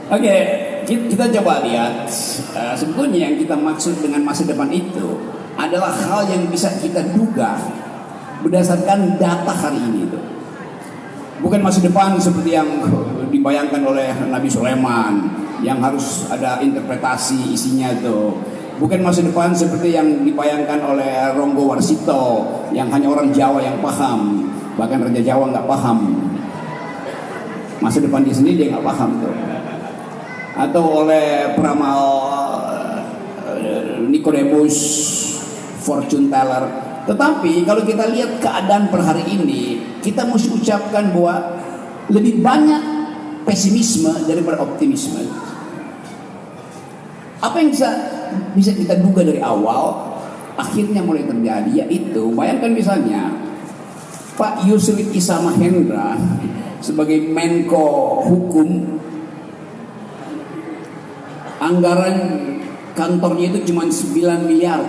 Oke, kita coba lihat sebetulnya yang kita maksud dengan masa depan itu adalah hal yang bisa kita duga berdasarkan data hari ini itu. Bukan masa depan seperti yang dibayangkan oleh Nabi Sulaiman yang harus ada interpretasi isinya itu. Bukan masa depan seperti yang dibayangkan oleh Ronggo Warsito yang hanya orang Jawa yang paham, bahkan Raja Jawa nggak paham. Masa depan dia sendiri dia nggak paham tuh. Atau oleh peramal Nicodemus fortune teller. Tetapi kalau kita lihat keadaan per hari ini, kita mesti ucapkan bahwa lebih banyak pesimisme daripada optimisme. Apa yang bisa kita duga dari awal akhirnya mulai terjadi, yaitu bayangkan misalnya Pak Yusri Issa Mahendra sebagai Menko Hukum, anggaran kantornya itu cuma 9 miliar.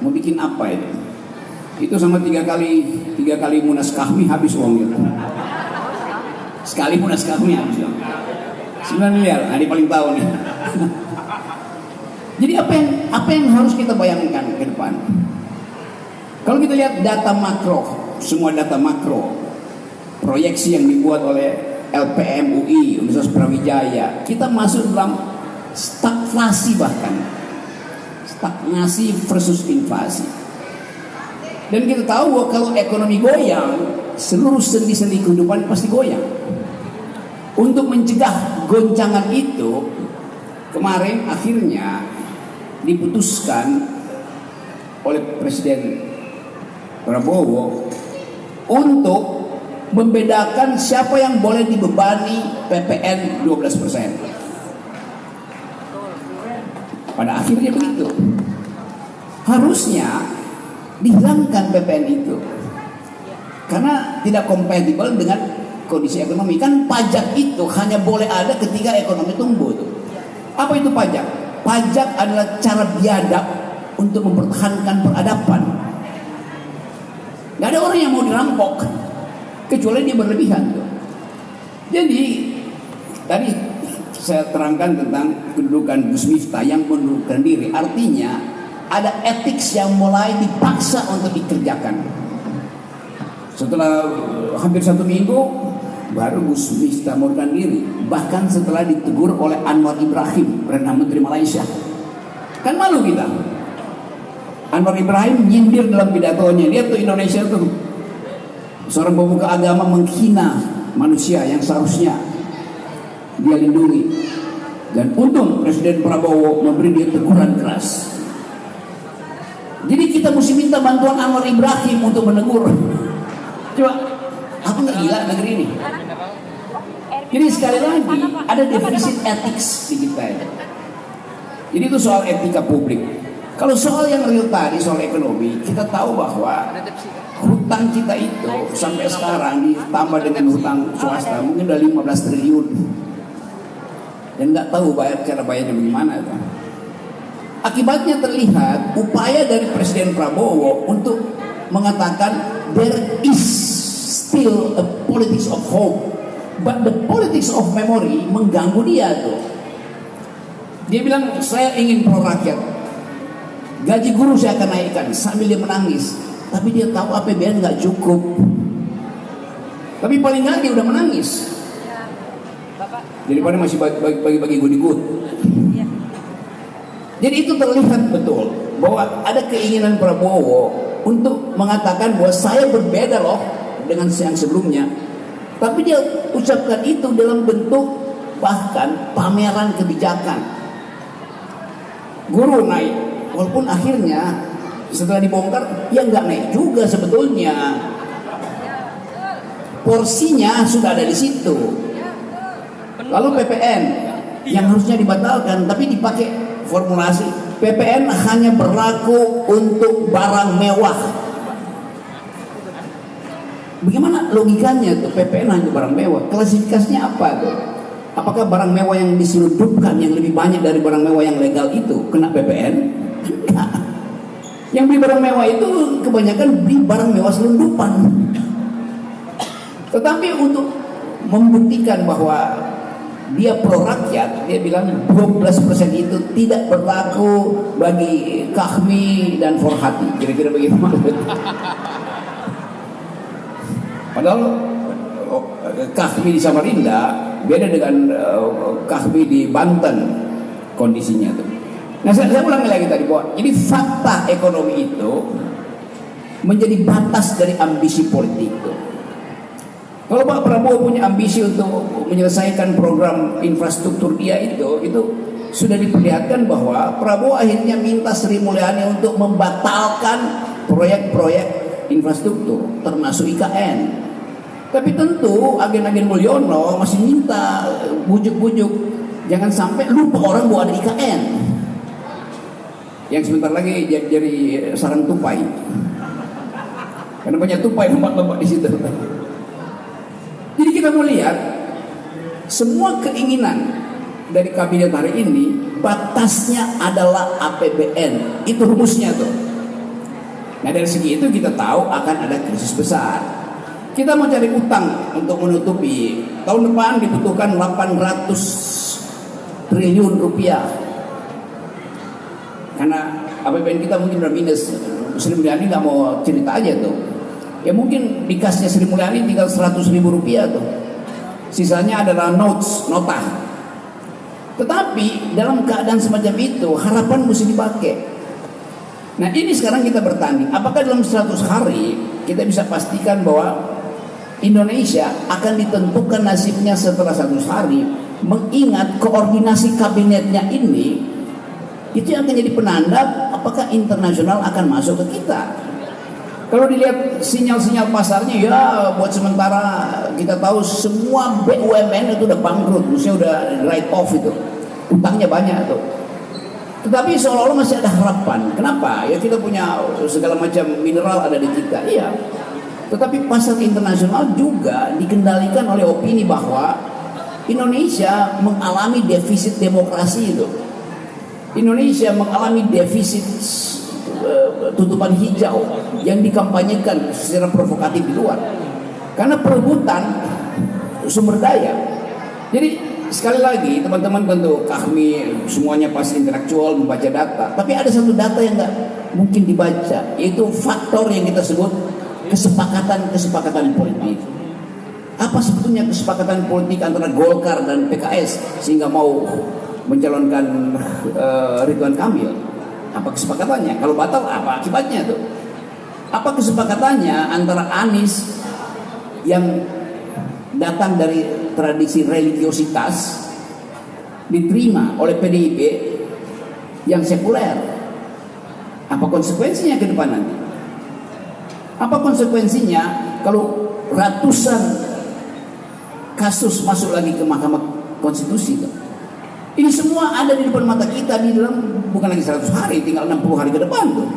Mau bikin apa itu? Itu sama tiga kali Munas Kahmi habis uangnya. Sekali Munas Kahmi habis uang 9 miliar. Nah, ini paling tahu nih. Jadi apa yang harus kita bayangkan ke depan? Kalau kita lihat data makro, semua data makro, proyeksi yang dibuat oleh LPM UI, Universitas Brawijaya, kita masuk dalam stagflasi, bahkan stagnasi versus inflasi. Dan kita tahu bahwa kalau ekonomi goyang, seluruh sendi-sendi kehidupan pasti goyang. Untuk mencegah goncangan itu, kemarin akhirnya diputuskan oleh Presiden Prabowo untuk membedakan siapa yang boleh dibebani PPN 12%. Pada akhirnya begitu. Harusnya dihilangkan PPN itu karena tidak kompatibel dengan kondisi ekonomi. Kan pajak itu hanya boleh ada ketika ekonomi tumbuh tuh. Apa itu pajak? Pajak adalah cara biadab untuk mempertahankan peradaban. Gak ada orang yang mau dirampok kecuali dia berlebihan tuh. Jadi tadi saya terangkan tentang kedudukan Gus Miftah yang mengundurkan diri. Artinya ada etik yang mulai dipaksa untuk dikerjakan. Setelah hampir 1 minggu baru Gus Miftah mengundurkan diri. Bahkan setelah ditegur oleh Anwar Ibrahim, Perdana Menteri Malaysia. Kan malu kita. Anwar Ibrahim nyindir dalam pidatonya, dia tuh Indonesia tuh seorang pemuka agama menghina manusia yang seharusnya dia lindungi. Dan untung Presiden Prabowo memberi dia teguran keras. Jadi kita mesti minta bantuan Anwar Ibrahim untuk menegur. Coba, apa nggak gila negeri ini? Jadi sekali lagi ada defisit etik di kita ya. Jadi itu soal etika publik. Kalau soal yang real tadi, soal ekonomi, kita tahu bahwa hutang kita itu sampai sekarang ditambah dengan hutang swasta mungkin udah 15 triliun. Dan nggak tahu cara bayarnya bagaimana kan. Akibatnya terlihat upaya dari Presiden Prabowo untuk mengatakan there is still a politics of hope, but the politics of memory mengganggu dia tuh. Dia bilang saya ingin pro rakyat, gaji guru saya akan naikkan, sambil dia menangis. Tapi dia tahu APBN nggak cukup. Tapi paling nggak dia udah menangis. Daripada masih bagi-bagi good. Jadi itu terlihat betul bahwa ada keinginan Prabowo untuk mengatakan bahwa saya berbeda loh dengan yang sebelumnya. Tapi dia ucapkan itu dalam bentuk bahkan pameran kebijakan. Guru naik, walaupun akhirnya setelah dibongkar ya nggak naik juga sebetulnya. Porsinya sudah ada di situ. Lalu PPN yang harusnya dibatalkan tapi dipakai formulasi PPN hanya berlaku untuk barang mewah. Bagaimana logikanya tuh PPN hanya barang mewah? Klasifikasinya apa tuh? Apakah barang mewah yang diselundupkan yang lebih banyak dari barang mewah yang legal itu kena PPN? Enggak. Yang beli barang mewah itu kebanyakan beli barang mewah selundupan. Tetapi untuk membuktikan bahwa dia pro rakyat, dia bilang 12% itu tidak berlaku bagi Kahmi dan Forhati. Kira-kira bagaimana? Padahal Kahmi di Samarinda beda dengan Kahmi di Banten kondisinya tuh. Nah, saya ulangi lagi tadi bahwa jadi fakta ekonomi itu menjadi batas dari ambisi politik itu. Kalau Pak Prabowo punya ambisi untuk menyelesaikan program infrastruktur dia itu sudah diperlihatkan bahwa Prabowo akhirnya minta Sri Mulyani untuk membatalkan proyek-proyek infrastruktur termasuk IKN. Tapi tentu agen-agen Mulyono masih minta bujuk-bujuk jangan sampai lupa orang bahwa ada IKN yang sebentar lagi jadi sarang tupai karena banyak tupai lemak-lemak di situ. Jadi kita melihat semua keinginan dari kabinet hari ini batasnya adalah APBN, itu rumusnya tuh. Nah dari segi itu kita tahu akan ada krisis besar. Kita mau cari utang untuk menutupi. Tahun depan dibutuhkan 800 triliun rupiah. Karena APBN kita mungkin udah minus. Sri Mulyani nggak mau cerita aja tuh. Ya mungkin dikasnya Sri Mulyani tinggal 100.000 rupiah tuh. Sisanya adalah nota. Tetapi dalam keadaan semacam itu harapan mesti dipakai. Nah ini sekarang kita bertanding. Apakah dalam 100 hari kita bisa pastikan bahwa Indonesia akan ditentukan nasibnya setelah 100 hari, mengingat koordinasi kabinetnya ini itu yang akan jadi penanda apakah internasional akan masuk ke kita. Kalau dilihat sinyal-sinyal pasarnya ya buat sementara kita tahu semua BUMN itu udah bangkrut, maksudnya udah write off itu, utangnya banyak tuh. Tetapi seolah-olah masih ada harapan. Kenapa? Ya kita punya segala macam mineral ada di kita, iya. Tetapi pasar internasional juga dikendalikan oleh opini bahwa Indonesia mengalami defisit demokrasi itu. Indonesia mengalami defisit tutupan hijau yang dikampanyekan secara provokatif di luar. Karena perebutan sumber daya. Jadi sekali lagi teman-teman tentu kami semuanya pasti intelektual membaca data. Tapi ada satu data yang nggak mungkin dibaca, yaitu faktor yang kita sebut kesepakatan politik. Apa sebetulnya kesepakatan politik antara Golkar dan PKS sehingga mau mencalonkan Ridwan Kamil? Apa kesepakatannya? Kalau batal apa akibatnya tuh? Apa kesepakatannya antara Anies yang datang dari tradisi religiositas diterima oleh PDIP yang sekuler? Apa konsekuensinya ke depan nanti? Apa konsekuensinya kalau ratusan kasus masuk lagi ke Mahkamah Konstitusi tuh? Ini semua ada di depan mata kita di dalam bukan lagi 100 hari, tinggal 60 hari ke depan tuh.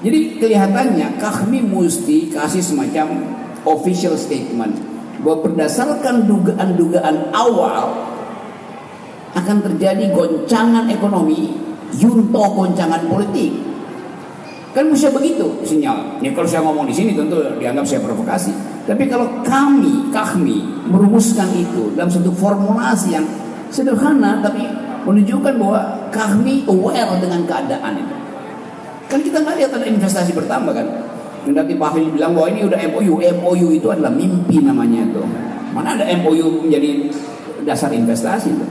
Jadi kelihatannya kami mesti kasih semacam official statement bahwa berdasarkan dugaan-dugaan awal akan terjadi goncangan ekonomi, yunto goncangan politik. Kan mesti begitu sinyal. Ya kalau saya ngomong di sini tentu dianggap saya provokasi. Tapi kalau kami merumuskan itu dalam satu formulasi yang sederhana tapi menunjukkan bahwa kami aware dengan keadaan itu. Kan kita nggak lihat ada investasi bertambah kan. Nanti Pak Phil bilang bahwa ini udah MOU itu adalah mimpi namanya itu. Mana ada MOU menjadi dasar investasi itu.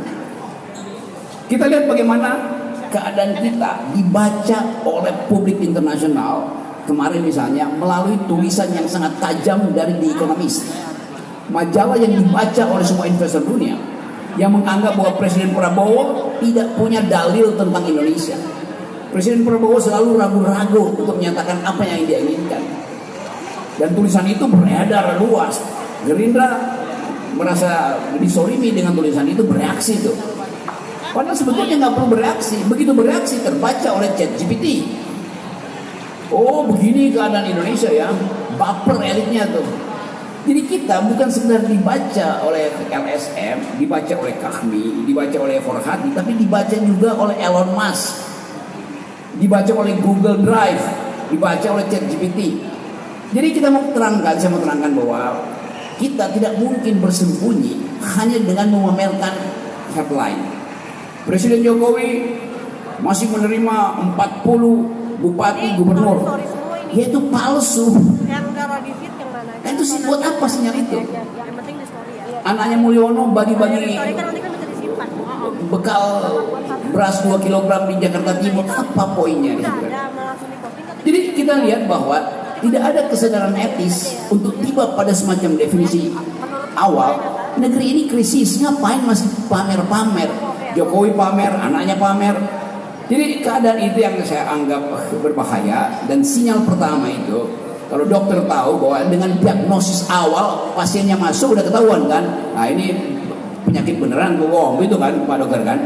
Kita lihat bagaimana keadaan kita dibaca oleh publik internasional kemarin misalnya melalui tulisan yang sangat tajam dari The Economist, majalah yang dibaca oleh semua investor dunia, yang menganggap bahwa Presiden Prabowo tidak punya dalil tentang Indonesia. Presiden Prabowo selalu ragu-ragu untuk menyatakan apa yang dia inginkan. Dan tulisan itu beredar luas. Gerindra merasa disolimi dengan tulisan itu, bereaksi tuh. Padahal sebetulnya nggak perlu bereaksi. Begitu bereaksi terbaca oleh ChatGPT. Oh begini keadaan Indonesia ya, baper elitnya tuh. Jadi kita bukan sekedar dibaca oleh LSM, dibaca oleh Kahmi, dibaca oleh Forhati, tapi dibaca juga oleh Elon Musk, dibaca oleh Google Drive, dibaca oleh ChatGPT. Jadi kita saya mau terangkan bahwa kita tidak mungkin bersembunyi hanya dengan memamerkan headline. Presiden Jokowi masih menerima 40 bupati gubernur. Ya itu palsu. Kan itu sih buat apa sinyal itu? Anaknya Mulyono bagi-bagi bekal beras 2 kg di Jakarta Timur, apa poinnya? Jadi kita lihat bahwa tidak ada kesadaran etis untuk tiba pada semacam definisi awal. Negeri ini krisis, ngapain masih pamer-pamer? Jokowi pamer, anaknya pamer. Jadi keadaan itu yang saya anggap berbahaya. Dan sinyal pertama itu, kalau dokter tahu bahwa dengan diagnosis awal pasiennya masuk udah ketahuan kan, nah ini penyakit beneran bohong itu kan Pak Dokter kan.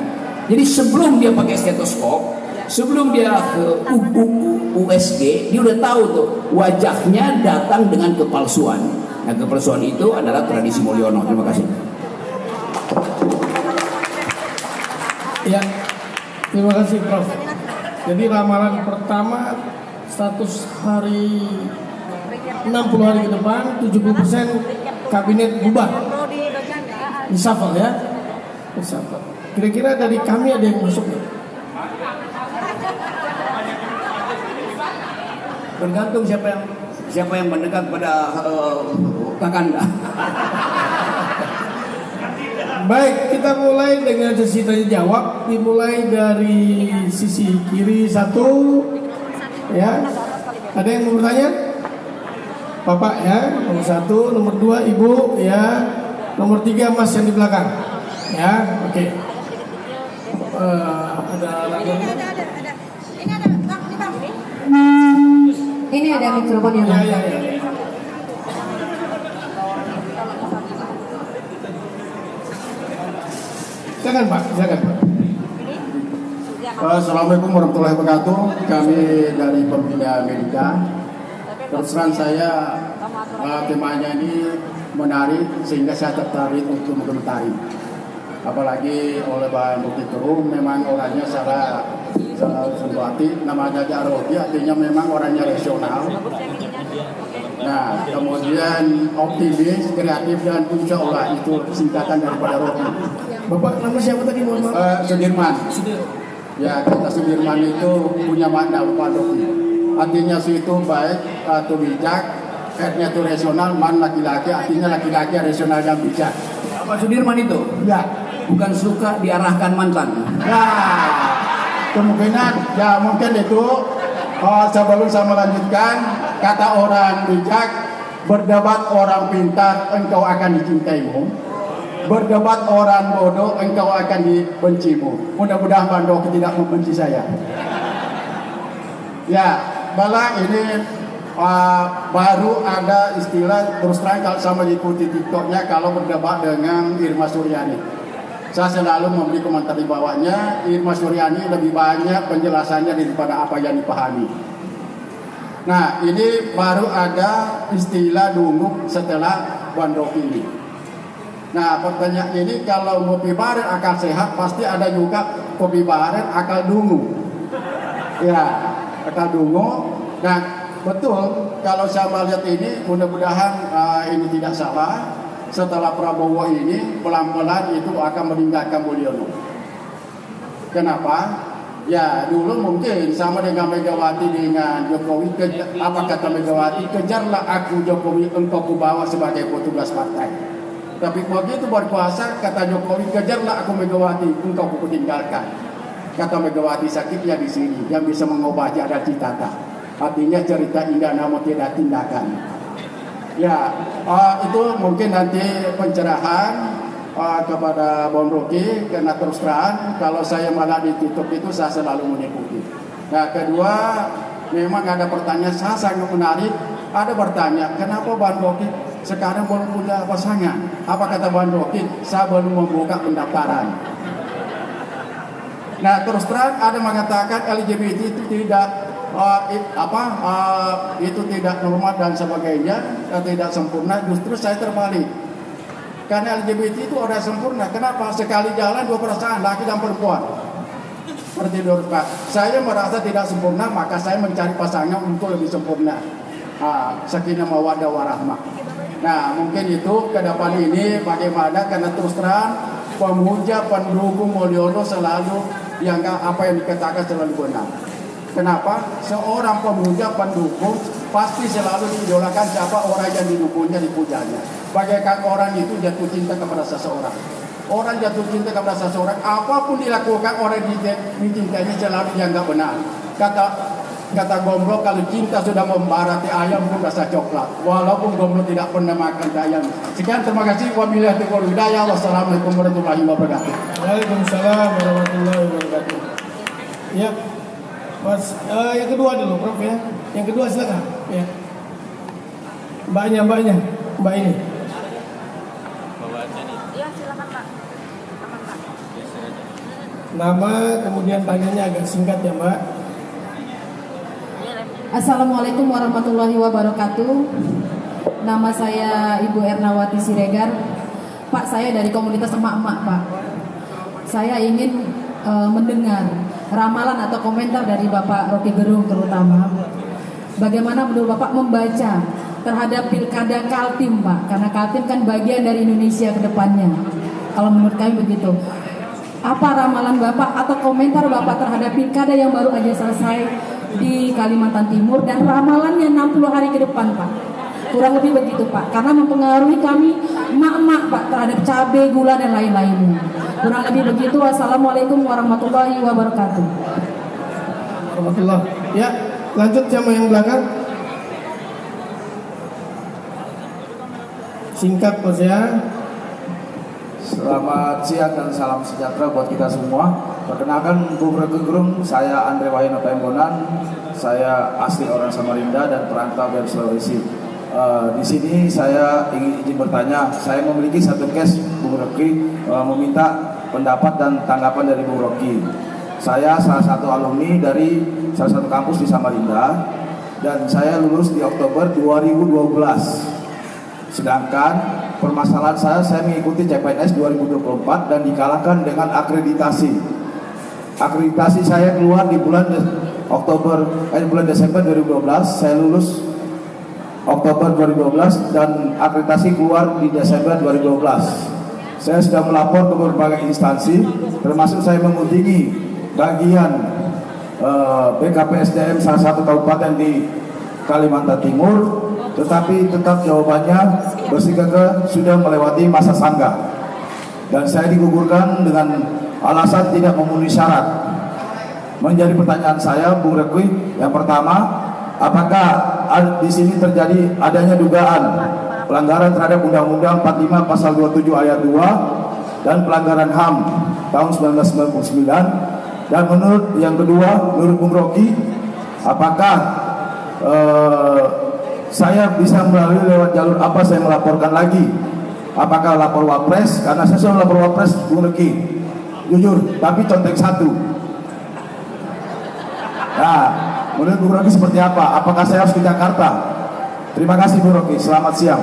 Jadi sebelum dia pakai stetoskop, sebelum dia ke USG, dia udah tahu tuh wajahnya datang dengan kepalsuan. Nah kepalsuan itu adalah tradisi Mulyono. Terima kasih. Ya, terima kasih Prof. Jadi ramalan pertama 100 hari 60 hari ke depan 70% kabinet bubar. Reshuffle ya. Reshuffle. Kira-kira dari kami ada yang masuk nggak? Bergantung siapa yang mendekat pada Kakanda. Baik, kita mulai dengan sesi tanya jawab. Dimulai dari sisi kiri satu. Ya, ada yang mau bertanya? Bapak ya, nomor 1, nomor 2 Ibu ya, nomor 3 Mas yang di belakang. Ya, oke. Ada lagi. Ini ada mikrofon yang Ya. Silakan Pak, silakan Pak. Assalamualaikum warahmatullahi wabarakatuh. Kami dari Pembina Medika. Terus terang saya temanya ini menarik sehingga saya tertarik untuk mengomentari. Apalagi oleh Pak Bukti Kerum memang orangnya salah sembati, namanya Jarobi artinya memang orangnya rasional. Nah, kemudian optimis, kreatif dan insya Allah itu singkatan daripada Robi. Bapak nama siapa tadi mohon maaf? Sudirman. Ya, kata Sudirman itu punya makna Pak Robi. Artinya itu baik atau bijak, headnya itu rasional, man laki-laki, artinya laki-laki rasional dan bijak. Pak Sudirman itu? Ya. Bukan suka diarahkan mantan. Ya, kemungkinan ya mungkin itu. Sebelum saya melanjutkan, kata orang bijak, berdebat orang pintar, engkau akan dicintaimu. Berdebat orang bodoh, engkau akan dibencimu. Mudah-mudahan Pak Dok tidak membenci saya. Ya, malah ini baru ada istilah, terus terang kalau sama ikuti TikToknya kalau berdebat dengan Irma Suryani. Saya selalu memberi komentar di bawahnya, Irma Suryani lebih banyak penjelasannya daripada apa yang dipahami. Nah, ini baru ada istilah dungu setelah Bandok ini. Nah, pertanyaan ini kalau kopi bareng akal sehat, pasti ada juga kopi bareng akal dungu. Ya, akal dungu. Nah, betul, kalau saya melihat ini, mudah-mudahan ini tidak salah. Setelah Prabowo ini pelan-pelan itu akan meninggalkan Mulyono. Kenapa? Ya dulu mungkin sama dengan Megawati dengan Jokowi. Apa kata Megawati? Kejarlah aku Jokowi, engkau kubawa sebagai petugas partai. Tapi begitu berkuasa kata Jokowi, kejarlah aku Megawati, engkau kutinggalkan. Kata Megawati sakitnya di sini, yang bisa mengubah ada citata. Artinya cerita indah namun tidak tindakan. Ya, itu mungkin nanti pencerahan kepada Bang Rocky, karena terus terang kalau saya malah di TikTok itu saya selalu mengikuti. Nah, kedua, memang ada pertanyaan saya sangat menarik. Ada bertanya, kenapa Bang Rocky sekarang belum punya pasangan? Apa kata Bang Rocky? Saya belum membuka pendaftaran. Nah, terus terang ada mengatakan LGBT itu tidak itu tidak normal dan sebagainya, tidak sempurna. Justru saya terbalik, karena LGBT itu orang sempurna. Kenapa? Sekali jalan dua perasaan, laki dan perempuan. Seperti itu Pak. Saya merasa tidak sempurna, maka saya mencari pasangan untuk lebih sempurna. Sakinah mawaddah warahmah. Nah, mungkin itu ke depan ini bagaimana, karena terus terang pemuja pendukung Mulyono selalu dianggap apa yang dikatakan selalu benar. Kenapa? Seorang pemuja pendukung pasti selalu diidolakan siapa orang yang didukungnya, dipujanya. Bagaikan orang itu jatuh cinta kepada seseorang. Orang jatuh cinta kepada seseorang, apapun dilakukan orang dicintainya selalu dianggap benar. Kata Gomblo, kalau cinta sudah membara ayam pun rasa coklat. Walaupun Gomblo tidak pernah makan ayam. Sekian, terima kasih. Wabillahi taufiq wal hidayah. Wassalamualaikum warahmatullahi wabarakatuh. Waalaikumsalam warahmatullahi wabarakatuh. Ya, Mas, yang kedua dulu, Prof ya. Yang kedua silakan. Ya. Mbaknya, Mbak ini. Iya, silakan Pak. Nama, kemudian tanyanya agak singkat ya Mbak. Assalamualaikum warahmatullahi wabarakatuh. Nama saya Ibu Ernawati Siregar. Pak, saya dari komunitas emak-emak Pak. Saya ingin mendengar ramalan atau komentar dari Bapak Rocky Gerung terutama. Bagaimana menurut Bapak membaca terhadap pilkada Kaltim Pak? Karena Kaltim kan bagian dari Indonesia ke depannya. Kalau menurut kami begitu. Apa ramalan Bapak atau komentar Bapak terhadap pilkada yang baru aja selesai di Kalimantan Timur dan ramalannya 60 hari ke depan Pak? Kurang lebih begitu Pak, karena mempengaruhi kami emak-emak Pak terhadap cabai, gula dan lain-lainnya. Kurang lebih begitu. Wassalamualaikum warahmatullahi wabarakatuh. Warahmatullahi. Ya, lanjut sama yang belakang. Singkat Mas ya. Selamat siang dan salam sejahtera buat kita semua. Perkenalkan, Bung Rocky Gerung, saya Andre Wahyana Pembonan. Saya asli orang Samarinda dan perantau dari Sulawesi. Di sini saya ingin bertanya. Saya memiliki satu case, Bung Rocky, meminta pendapat dan tanggapan dari Bung Rocky. Saya salah satu alumni dari salah satu kampus di Samarinda dan saya lulus di Oktober 2012. Sedangkan permasalahan saya mengikuti CPNS 2024 dan dikalahkan dengan akreditasi. Akreditasi saya keluar di bulan Desember 2012. Saya lulus Oktober 2012 dan akreditasi keluar di Desember 2012. Saya sudah melapor ke berbagai instansi, termasuk saya mengunjungi bagian BKPSDM salah satu kabupaten di Kalimantan Timur, tetapi tetap jawabannya bersikeras sudah melewati masa sanggah dan saya digugurkan dengan alasan tidak memenuhi syarat. Menjadi pertanyaan saya, Bung Rocky, yang pertama, apakah di sini terjadi adanya dugaan pelanggaran terhadap Undang-Undang 45 Pasal 27 Ayat 2 dan pelanggaran HAM tahun 1999? Dan menurut yang kedua, menurut Bung Rocky, apakah saya bisa melalui lewat jalur apa saya melaporkan lagi? Apakah lapor Wapres? Karena saya sudah lapor Wapres, Bung Rocky, jujur, tapi contek satu. Nah, menurut Bung Rocky seperti apa? Apakah saya harus ke Jakarta? Terima kasih Bung Rocky, selamat siang.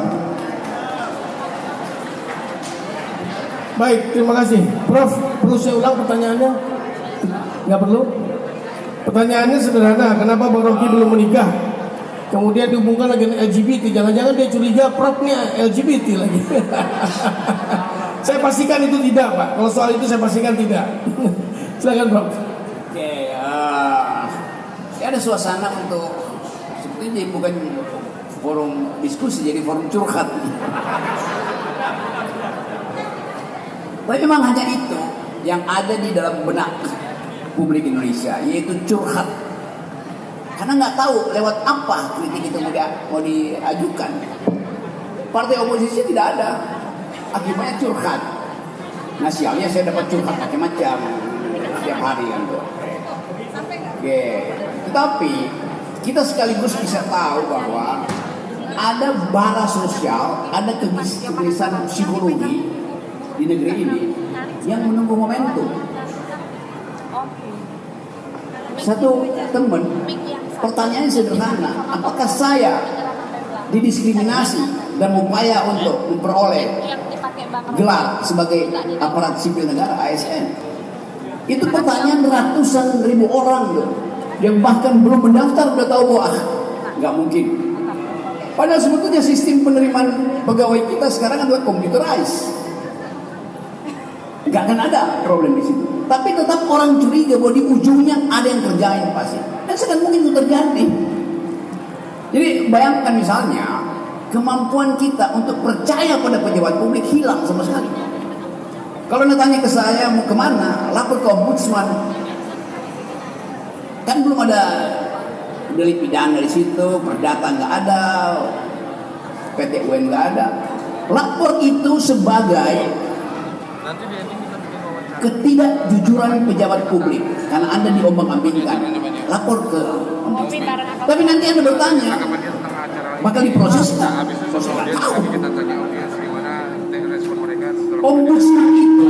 Baik, terima kasih. Prof, perlu saya ulang pertanyaannya? Nggak perlu? Pertanyaannya sederhana, kenapa Bung Rocky belum menikah? Kemudian dihubungkan lagi dengan LGBT. Jangan-jangan dia curiga Profnya LGBT lagi. Saya pastikan itu tidak Pak. Kalau soal itu saya pastikan tidak. Silakan Prof. Oke, ada suasana untuk seperti ini, bukan forum diskusi, jadi forum curhat. Tapi memang hanya itu yang ada di dalam benak publik Indonesia, yaitu curhat. Karena nggak tahu lewat apa kritik itu mau diajukan. Partai oposisi tidak ada, akibatnya curhat. Nah sialnya saya dapat curhat macam-macam setiap hari kan tuh. Oke. Tetapi kita sekaligus bisa tahu bahwa ada bara sosial, ada kegelisahan psikologi di negeri ini yang menunggu momentum. Satu teman, pertanyaannya sederhana, apakah saya didiskriminasi dan upaya untuk memperoleh gelar sebagai aparat sipil negara ASN? Itu pertanyaan ratusan ribu orang loh, yang bahkan belum mendaftar udah tahu bahwa nggak mungkin. Padahal sebetulnya sistem penerimaan pegawai kita sekarang adalah computerized. Gak akan ada problem di situ. Tapi tetap orang curiga bahwa di ujungnya ada yang kerjain pasti. Dan sangat mungkin itu terjadi. Jadi bayangkan misalnya kemampuan kita untuk percaya pada pejabat publik hilang sama sekali. Kalau Anda tanya ke saya mau kemana, lapor ke ombudsman. Kan belum ada delik pidana di situ, perdata nggak ada, PT UN nggak ada. Lapor itu sebagai ketidakjujuran pejabat publik karena Anda diombang-ambingkan. Lapor ke ombudsman. Tapi nanti Anda bertanya, bakal diproses nggak? Saya nggak tahu. Ombudsman itu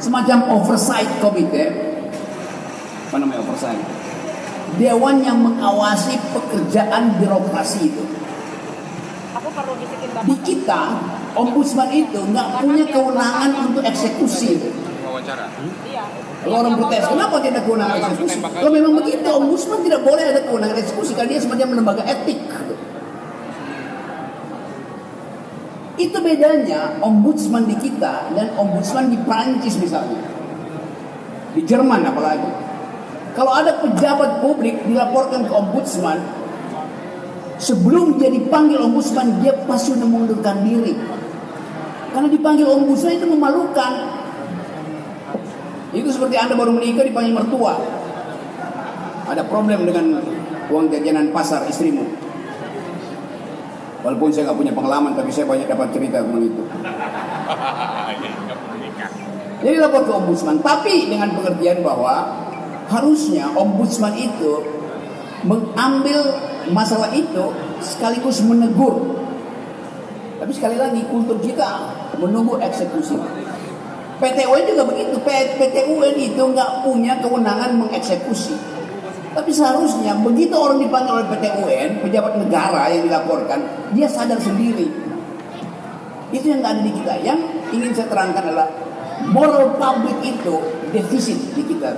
semacam oversight committee, apa namanya oversight? Dewan yang mengawasi pekerjaan birokrasi itu. Di kita, ombudsman itu nggak punya kewenangan untuk eksekusi. Kalau orang protes, kenapa tidak kewenangan eksekusi? Kalau memang begitu, ombudsman tidak boleh ada kewenangan eksekusi karena dia semacam lembaga etik. Itu bedanya ombudsman di kita dan ombudsman di Prancis misalnya, di Jerman apalagi. Kalau ada pejabat publik dilaporkan ke ombudsman, sebelum dia dipanggil ombudsman dia pasti sudah mengundurkan diri. Karena dipanggil ombudsman itu memalukan. Itu seperti Anda baru menikah dipanggil mertua. Ada problem dengan uang jajanan pasar istrimu. Walaupun saya nggak punya pengalaman, tapi saya banyak dapat cerita tentang itu. Jadi lapor ke ombudsman, tapi dengan pengertian bahwa harusnya ombudsman itu mengambil masalah itu sekaligus menegur. Tapi sekali lagi kultur kita menunggu eksekusi. PT UN juga begitu. PT UN itu nggak punya kewenangan mengeksekusi. Tapi seharusnya begitu orang dipanggil oleh PT UN, pejabat negara yang dilaporkan, dia sadar sendiri. Itu yang nggak ada di kita. Yang ingin saya terangkan adalah moral public itu defisit di kita.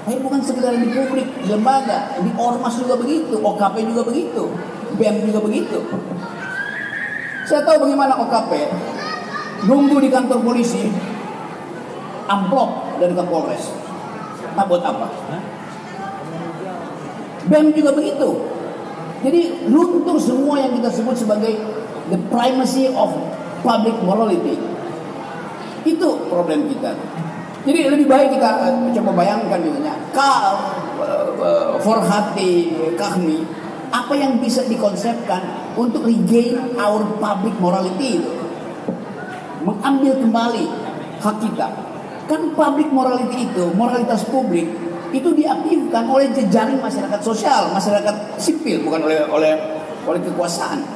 Tapi bukan sekedar di publik, di lembaga, di ormas juga begitu, OKP juga begitu, BEM juga begitu. Saya tahu bagaimana OKP nunggu di kantor polisi amplop dari Kapolres. Buat apa? BEM juga begitu. Jadi luntur semua yang kita sebut sebagai the primacy of public morality. Itu problem kita. Jadi lebih baik kita coba bayangkan misalnya Forhati, Kahmi, apa yang bisa dikonsepkan untuk regain our public morality itu, mengambil kembali hak kita. Kan public morality itu, moralitas publik itu diaktifkan oleh jejaring masyarakat sosial, masyarakat sipil, bukan oleh kekuasaan.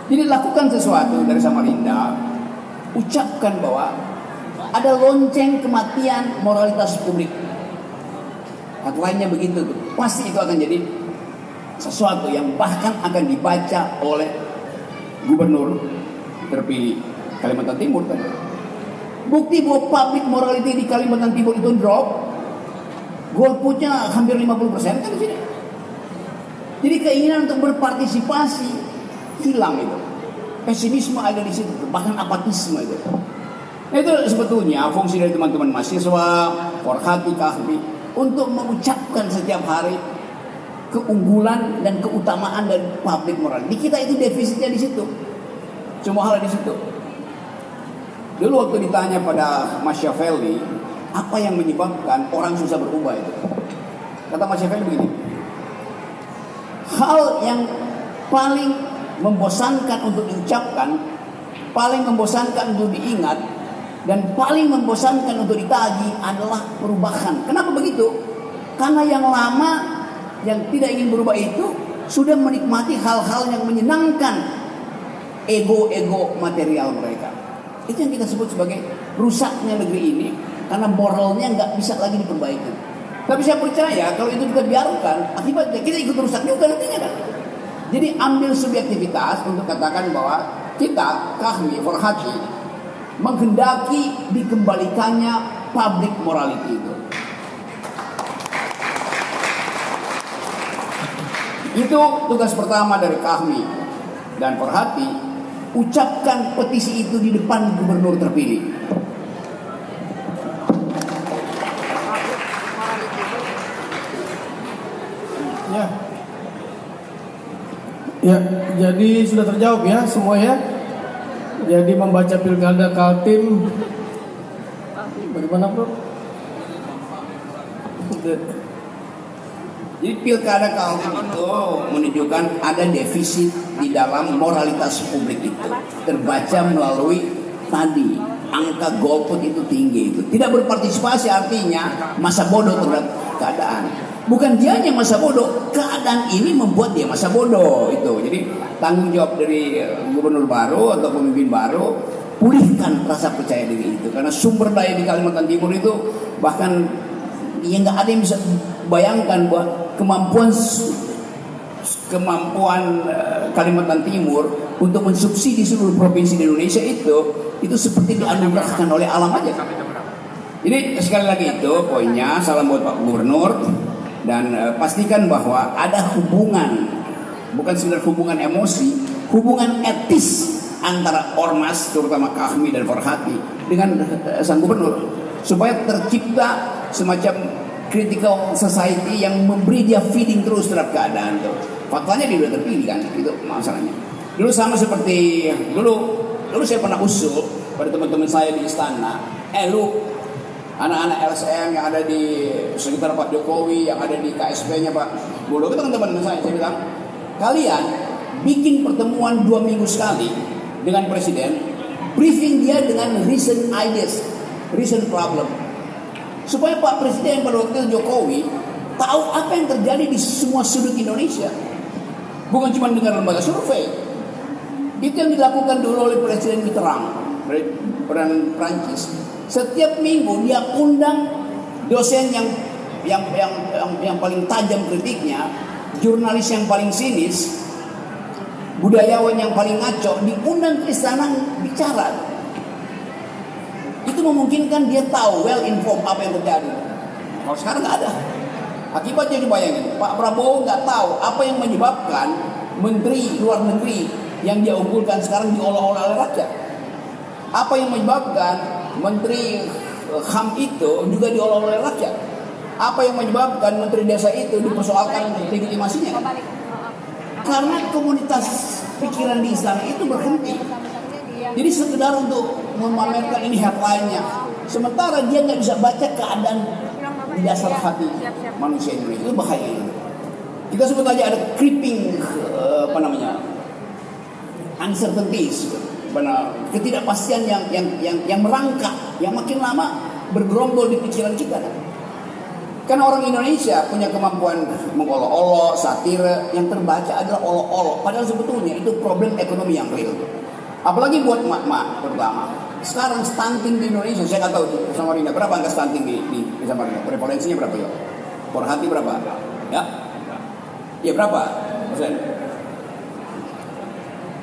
Jadi lakukan sesuatu dari Samarinda, ucapkan bahwa ada lonceng kematian moralitas publik. Lainnya begitu tuh. Pasti itu akan jadi sesuatu yang bahkan akan dibaca oleh gubernur terpilih Kalimantan Timur kan. Bukti bahwa public morality di Kalimantan Timur itu drop, golputnya hampir 50% kan di sini. Jadi keinginan untuk berpartisipasi hilang itu. Pesimisme ada di situ, bahkan apatisme itu. Nah, itu sebetulnya fungsi dari teman-teman mahasiswa, Forhati, Kahmi, untuk mengucapkan setiap hari keunggulan dan keutamaan dari public moral. Di kita itu defisitnya di situ. Semua hal di situ. Dulu waktu ditanya pada Machiavelli, apa yang menyebabkan orang susah berubah itu? Kata Machiavelli begini, hal yang paling membosankan untuk diucapkan, paling membosankan untuk diingat, dan paling membosankan untuk ditagih adalah perubahan. Kenapa begitu? Karena yang lama, yang tidak ingin berubah itu sudah menikmati hal-hal yang menyenangkan ego-ego material mereka. Itu yang kita sebut sebagai rusaknya negeri ini, karena moralnya nggak bisa lagi diperbaiki. Tapi saya percaya kalau itu kita biarkan, akibatnya kita ikut rusak juga nantinya kan. Jadi ambil subjektivitas untuk katakan bahwa kita, Kahmi, Forhati, menghendaki dikembalikannya public morality itu. Itu tugas pertama dari kami. Dan perhati, ucapkan petisi itu di depan gubernur terpilih. Ya. Ya, jadi sudah terjawab ya semua ya. Jadi membaca pilkada Kaltim bagaimana, Bro? Jadi pilkada Kaltim itu menunjukkan ada defisit di dalam moralitas publik itu. Terbaca melalui tadi angka golput itu tinggi itu. Tidak berpartisipasi artinya masa bodoh terhadap keadaan. Bukan dianya masa bodoh, keadaan ini membuat dia masa bodoh itu. Jadi tanggung jawab dari gubernur baru atau pemimpin baru, pulihkan rasa percaya diri itu. Karena sumber daya di Kalimantan Timur itu bahkan ya nggak ada yang bisa bayangkan bahwa kemampuan Kalimantan Timur untuk mensubsidi seluruh provinsi di Indonesia itu seperti dianugerahkan oleh alam aja. Jadi sekali lagi itu poinnya, salam buat Pak Gubernur. Dan pastikan bahwa ada hubungan, bukan sekedar hubungan emosi, hubungan etis antara ormas, terutama Kahmi dan Farhati, dengan sang gubernur, supaya tercipta semacam critical society yang memberi dia feeding terus terhadap keadaan tuh. Faktanya dia sudah terpilih kan, itu masalahnya. Dulu sama seperti dulu saya pernah usul pada teman-teman saya di istana, lu anak-anak LSM yang ada di sekitar Pak Jokowi, yang ada di KSP-nya Pak Bolo, itu teman-teman saya bilang, kalian bikin pertemuan 2 minggu sekali dengan presiden, briefing dia dengan recent ideas, recent problem, supaya Pak Presiden pada waktu itu Jokowi tahu apa yang terjadi di semua sudut Indonesia, bukan cuma dengan lembaga survei. Itu yang dilakukan dulu oleh Presiden Mitterrand dan Prancis. Setiap minggu dia undang dosen yang paling tajam kritiknya, jurnalis yang paling sinis, budayawan yang paling ngaco, diundang ke istana bicara. Itu memungkinkan dia tahu, well informed apa yang terjadi. Kalau sekarang nggak ada. Akibatnya dibayangin, Pak Prabowo nggak tahu apa yang menyebabkan menteri luar negeri yang dia unggulkan sekarang diolah-olah oleh rakyat. Apa yang menyebabkan Menteri HAM itu juga diolah oleh rakyat? Apa yang menyebabkan Menteri Desa itu dipersoalkan legitimasinya? Karena komunitas pikiran di istana itu berhenti. Jadi sekedar untuk memamerkan ini headline-nya, sementara dia nggak bisa baca keadaan di dasar hati manusia Indonesia. Itu bahaya. Kita sebut aja ada creeping uncertainties, ketidakpastian yang merangkak, yang makin lama bergerombol di pikiran kita. Karena orang Indonesia punya kemampuan mengolok-olok, satire, yang terbaca adalah olok-olok. Padahal sebetulnya itu problem ekonomi yang real. Apalagi buat emak-emak terutama. Sekarang stunting di Indonesia, saya nggak tahu di Samarinda berapa angka stunting di Samarinda. Prevalensinya berapa ya? Perhati berapa? Ya berapa persen?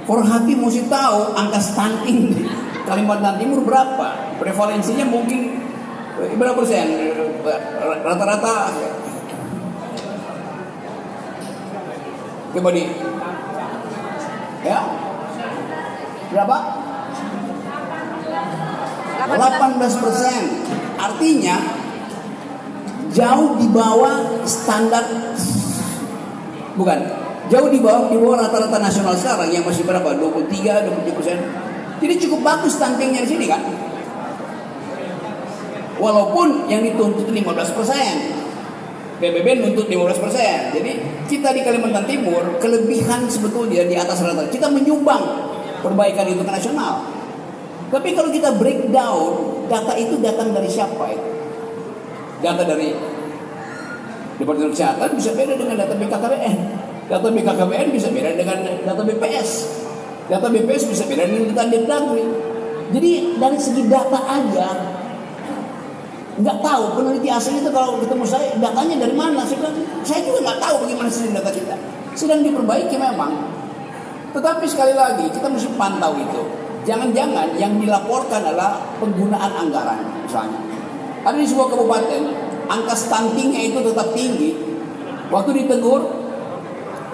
Perhati mesti tahu angka stunting di Kalimantan Timur berapa. Prevalensinya mungkin berapa persen? Rata-rata. Coba di, ya berapa? 18%. Artinya jauh di bawah standar, bukan, jauh di bawah rata-rata nasional sekarang yang masih berapa? 23-27%. Jadi cukup bagus stuntingnya di sini kan? Walaupun yang dituntut 15%, PBB nuntut 15%. Jadi kita di Kalimantan Timur kelebihan sebetulnya di atas rata. Kita menyumbang perbaikan itu ke nasional. Tapi kalau kita breakdown, data itu datang dari siapa itu? Data dari Departemen Kesehatan bisa beda dengan data BKKBN. Data BKKBN bisa beda dengan data BPS. Data BPS bisa beda dengan data Depdagri. Jadi dari segi data aja nggak tahu peneliti asing itu kalau ketemu saya datanya dari mana. Saya juga nggak tahu bagaimana sistem data kita. Sedang diperbaiki memang. Tetapi sekali lagi kita mesti pantau itu. Jangan-jangan yang dilaporkan adalah penggunaan anggaran. Misalnya ada di sebuah kabupaten angka stuntingnya itu tetap tinggi. Waktu ditegur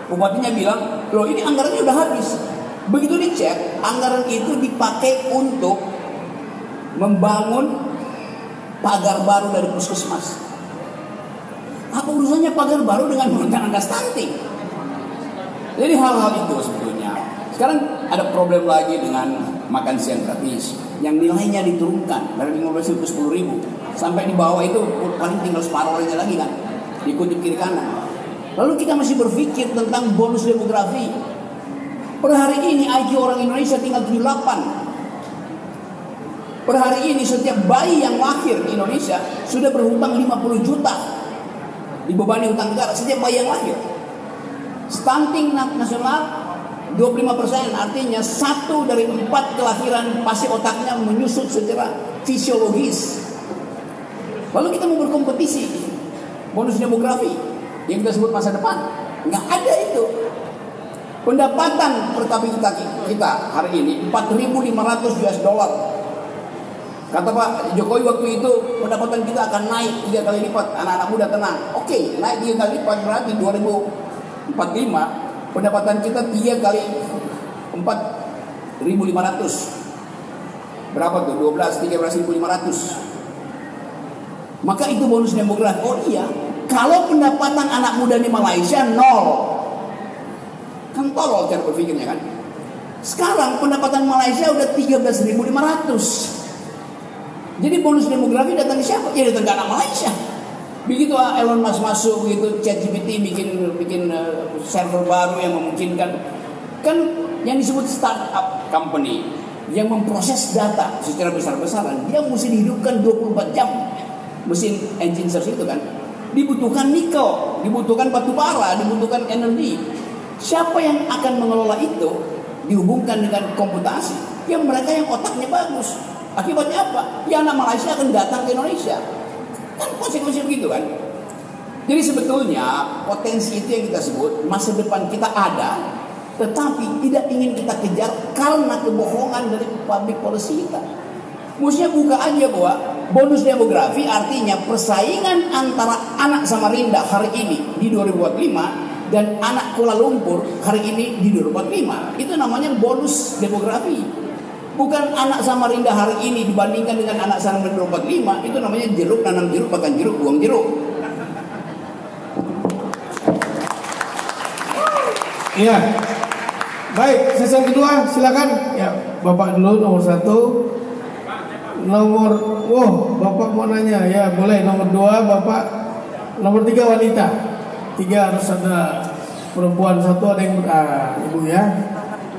Bupatinya bilang, loh ini anggarannya udah habis. Begitu dicek, anggaran itu dipakai untuk membangun pagar baru dari puskesmas. Apa urusannya pagar baru dengan menurunkan angka stunting? Jadi hal-hal itu sebetulnya. Sekarang ada problem lagi dengan makan siang gratis yang nilainya diturunkan dari 15.000 ke 10.000 sampai di bawah itu paling tinggal separuh aja lagi kan, dikutip kiri kanan. Lalu kita masih berpikir tentang bonus demografi. Per hari ini IQ orang Indonesia tinggal 78. Per hari ini setiap bayi yang lahir di Indonesia sudah berhutang 50 juta, dibebani hutang negara setiap bayi yang lahir. Stunting nasional 25%, artinya 1 dari 4 kelahiran pasti otaknya menyusut secara fisiologis. Lalu kita mau berkompetisi bonus demografi yang kita sebut masa depan, nggak ada itu. Pendapatan per kapita kita hari ini 4.500 US dollar. Kata Pak Jokowi waktu itu pendapatan kita akan naik 3 kali lipat. Anak-anak muda tenang. Oke, naik 3 kali lipat berarti 2045 pendapatan kita 3 kali 4.500. Berapa tuh? 13.500. Maka itu bonus demografi. Oh iya, kalau pendapatan anak muda di Malaysia 0, kan tolol cara berpikirnya kan. Sekarang pendapatan Malaysia udah 13.500. Jadi bonus demografi datang ke siapa? Ya datang ke anak Malaysia. Begitu Elon Musk masuk, begitu ChatGPT bikin server baru yang memungkinkan, kan yang disebut startup company yang memproses data secara besar-besaran, dia mesti dihidupkan 24 jam. Mesin engine search itu kan dibutuhkan nikel, dibutuhkan batu bara, dibutuhkan energi. Siapa yang akan mengelola itu? Dihubungkan dengan komputasi yang mereka yang otaknya bagus. Akibatnya apa? Ya anak Malaysia akan datang ke Indonesia. Kan konsekuensi begitu kan. Jadi sebetulnya potensi itu yang kita sebut masa depan kita ada, tetapi tidak ingin kita kejar karena kebohongan dari public policy kita. Mestinya buka aja bahwa bonus demografi artinya persaingan antara anak Samarinda hari ini di 2045 dan anak Kuala Lumpur hari ini di 2045. Itu namanya bonus demografi. Bukan anak Samarinda hari ini dibandingkan dengan anak Samarinda 2045. Itu namanya jeruk nanam jeruk, makan jeruk, buang jeruk. Iya. Baik, sesi yang kedua silakan. Ya, Bapak dulu nomor 1. Bapak mau nanya ya, boleh. Nomor 2 Bapak, nomor 3 wanita. 3 harus ada perempuan, 1 ada yang Ibu ya.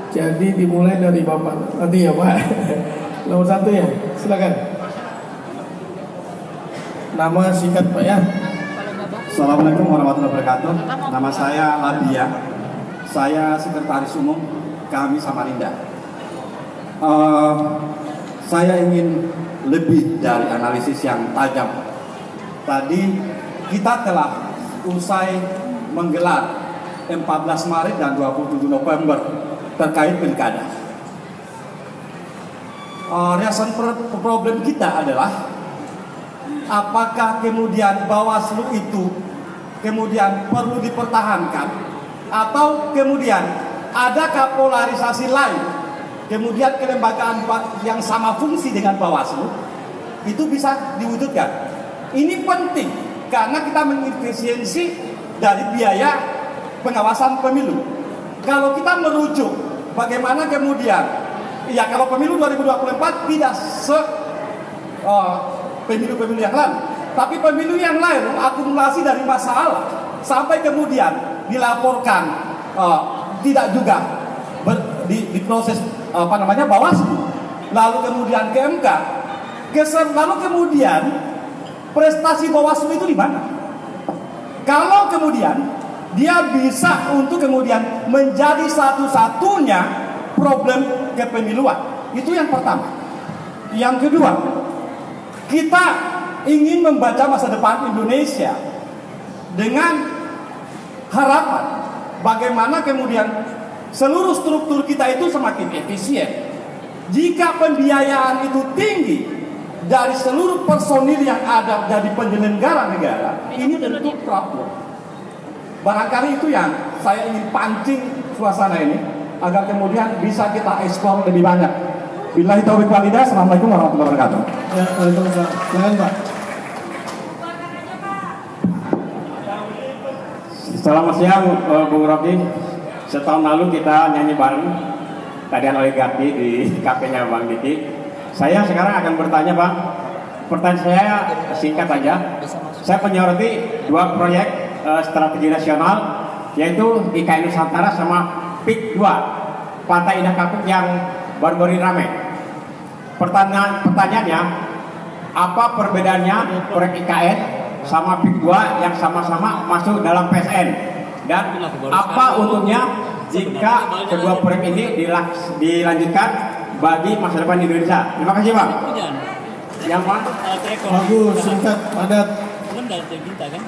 Jadi dimulai dari Bapak nanti ya Pak. Nomor 1 ya, silakan. Nama singkat Pak ya. Assalamualaikum warahmatullahi wabarakatuh. Nama saya Labia. Saya sekretaris umum kami Samarinda. Saya ingin lebih dari analisis yang tajam. Tadi kita telah usai menggelar 14 Maret dan 27 November terkait pilkada. Reason problem kita adalah apakah kemudian Bawaslu itu kemudian perlu dipertahankan atau kemudian adakah polarisasi lain? Kemudian kelembagaan yang sama fungsi dengan Bawaslu itu bisa diwujudkan. Ini penting karena kita mengefisiensi dari biaya pengawasan pemilu. Kalau kita merujuk bagaimana kemudian, ya kalau pemilu 2024 tidak pemilu-pemilu yang lain, tapi pemilu yang lain akumulasi dari masalah sampai kemudian dilaporkan tidak juga diproses Bawaslu, lalu kemudian ke MK, lalu kemudian prestasi Bawaslu itu di mana? Kalau kemudian dia bisa untuk kemudian menjadi satu-satunya problem kepemiluan, itu yang pertama. Yang kedua, kita ingin membaca masa depan Indonesia dengan harapan bagaimana kemudian seluruh struktur kita itu semakin efisien. Jika pembiayaan itu tinggi dari seluruh personil yang ada dari penyelenggara negara, ini tentu problem. barangkali itu yang saya ingin pancing suasana ini agar kemudian bisa kita eksplor lebih banyak. Billahi taufiq wal hidayah. Assalamualaikum warahmatullahi wabarakatuh. Ya, Waalaikumsalam. Silakan Pak. Selamat siang Bung Rocky. Setahun lalu kita nyanyi bareng tadian oligarki di kafenya Bang Diki. Saya sekarang akan bertanya Pak. Pertanyaan saya singkat aja. Saya menyoroti 2 proyek strategi nasional, yaitu IKN Nusantara sama PIK 2 Pantai Indah Kapuk yang baru-baru ini ramai. Pertanyaannya, apa perbedaannya proyek IKN sama PIK 2 yang sama-sama masuk dalam PSN, dan apa untungnya jika kedua proyek ini dilanjutkan bagi masa depan Indonesia? Terima kasih Bang. Yang Pak? Bagus, singkat, padat,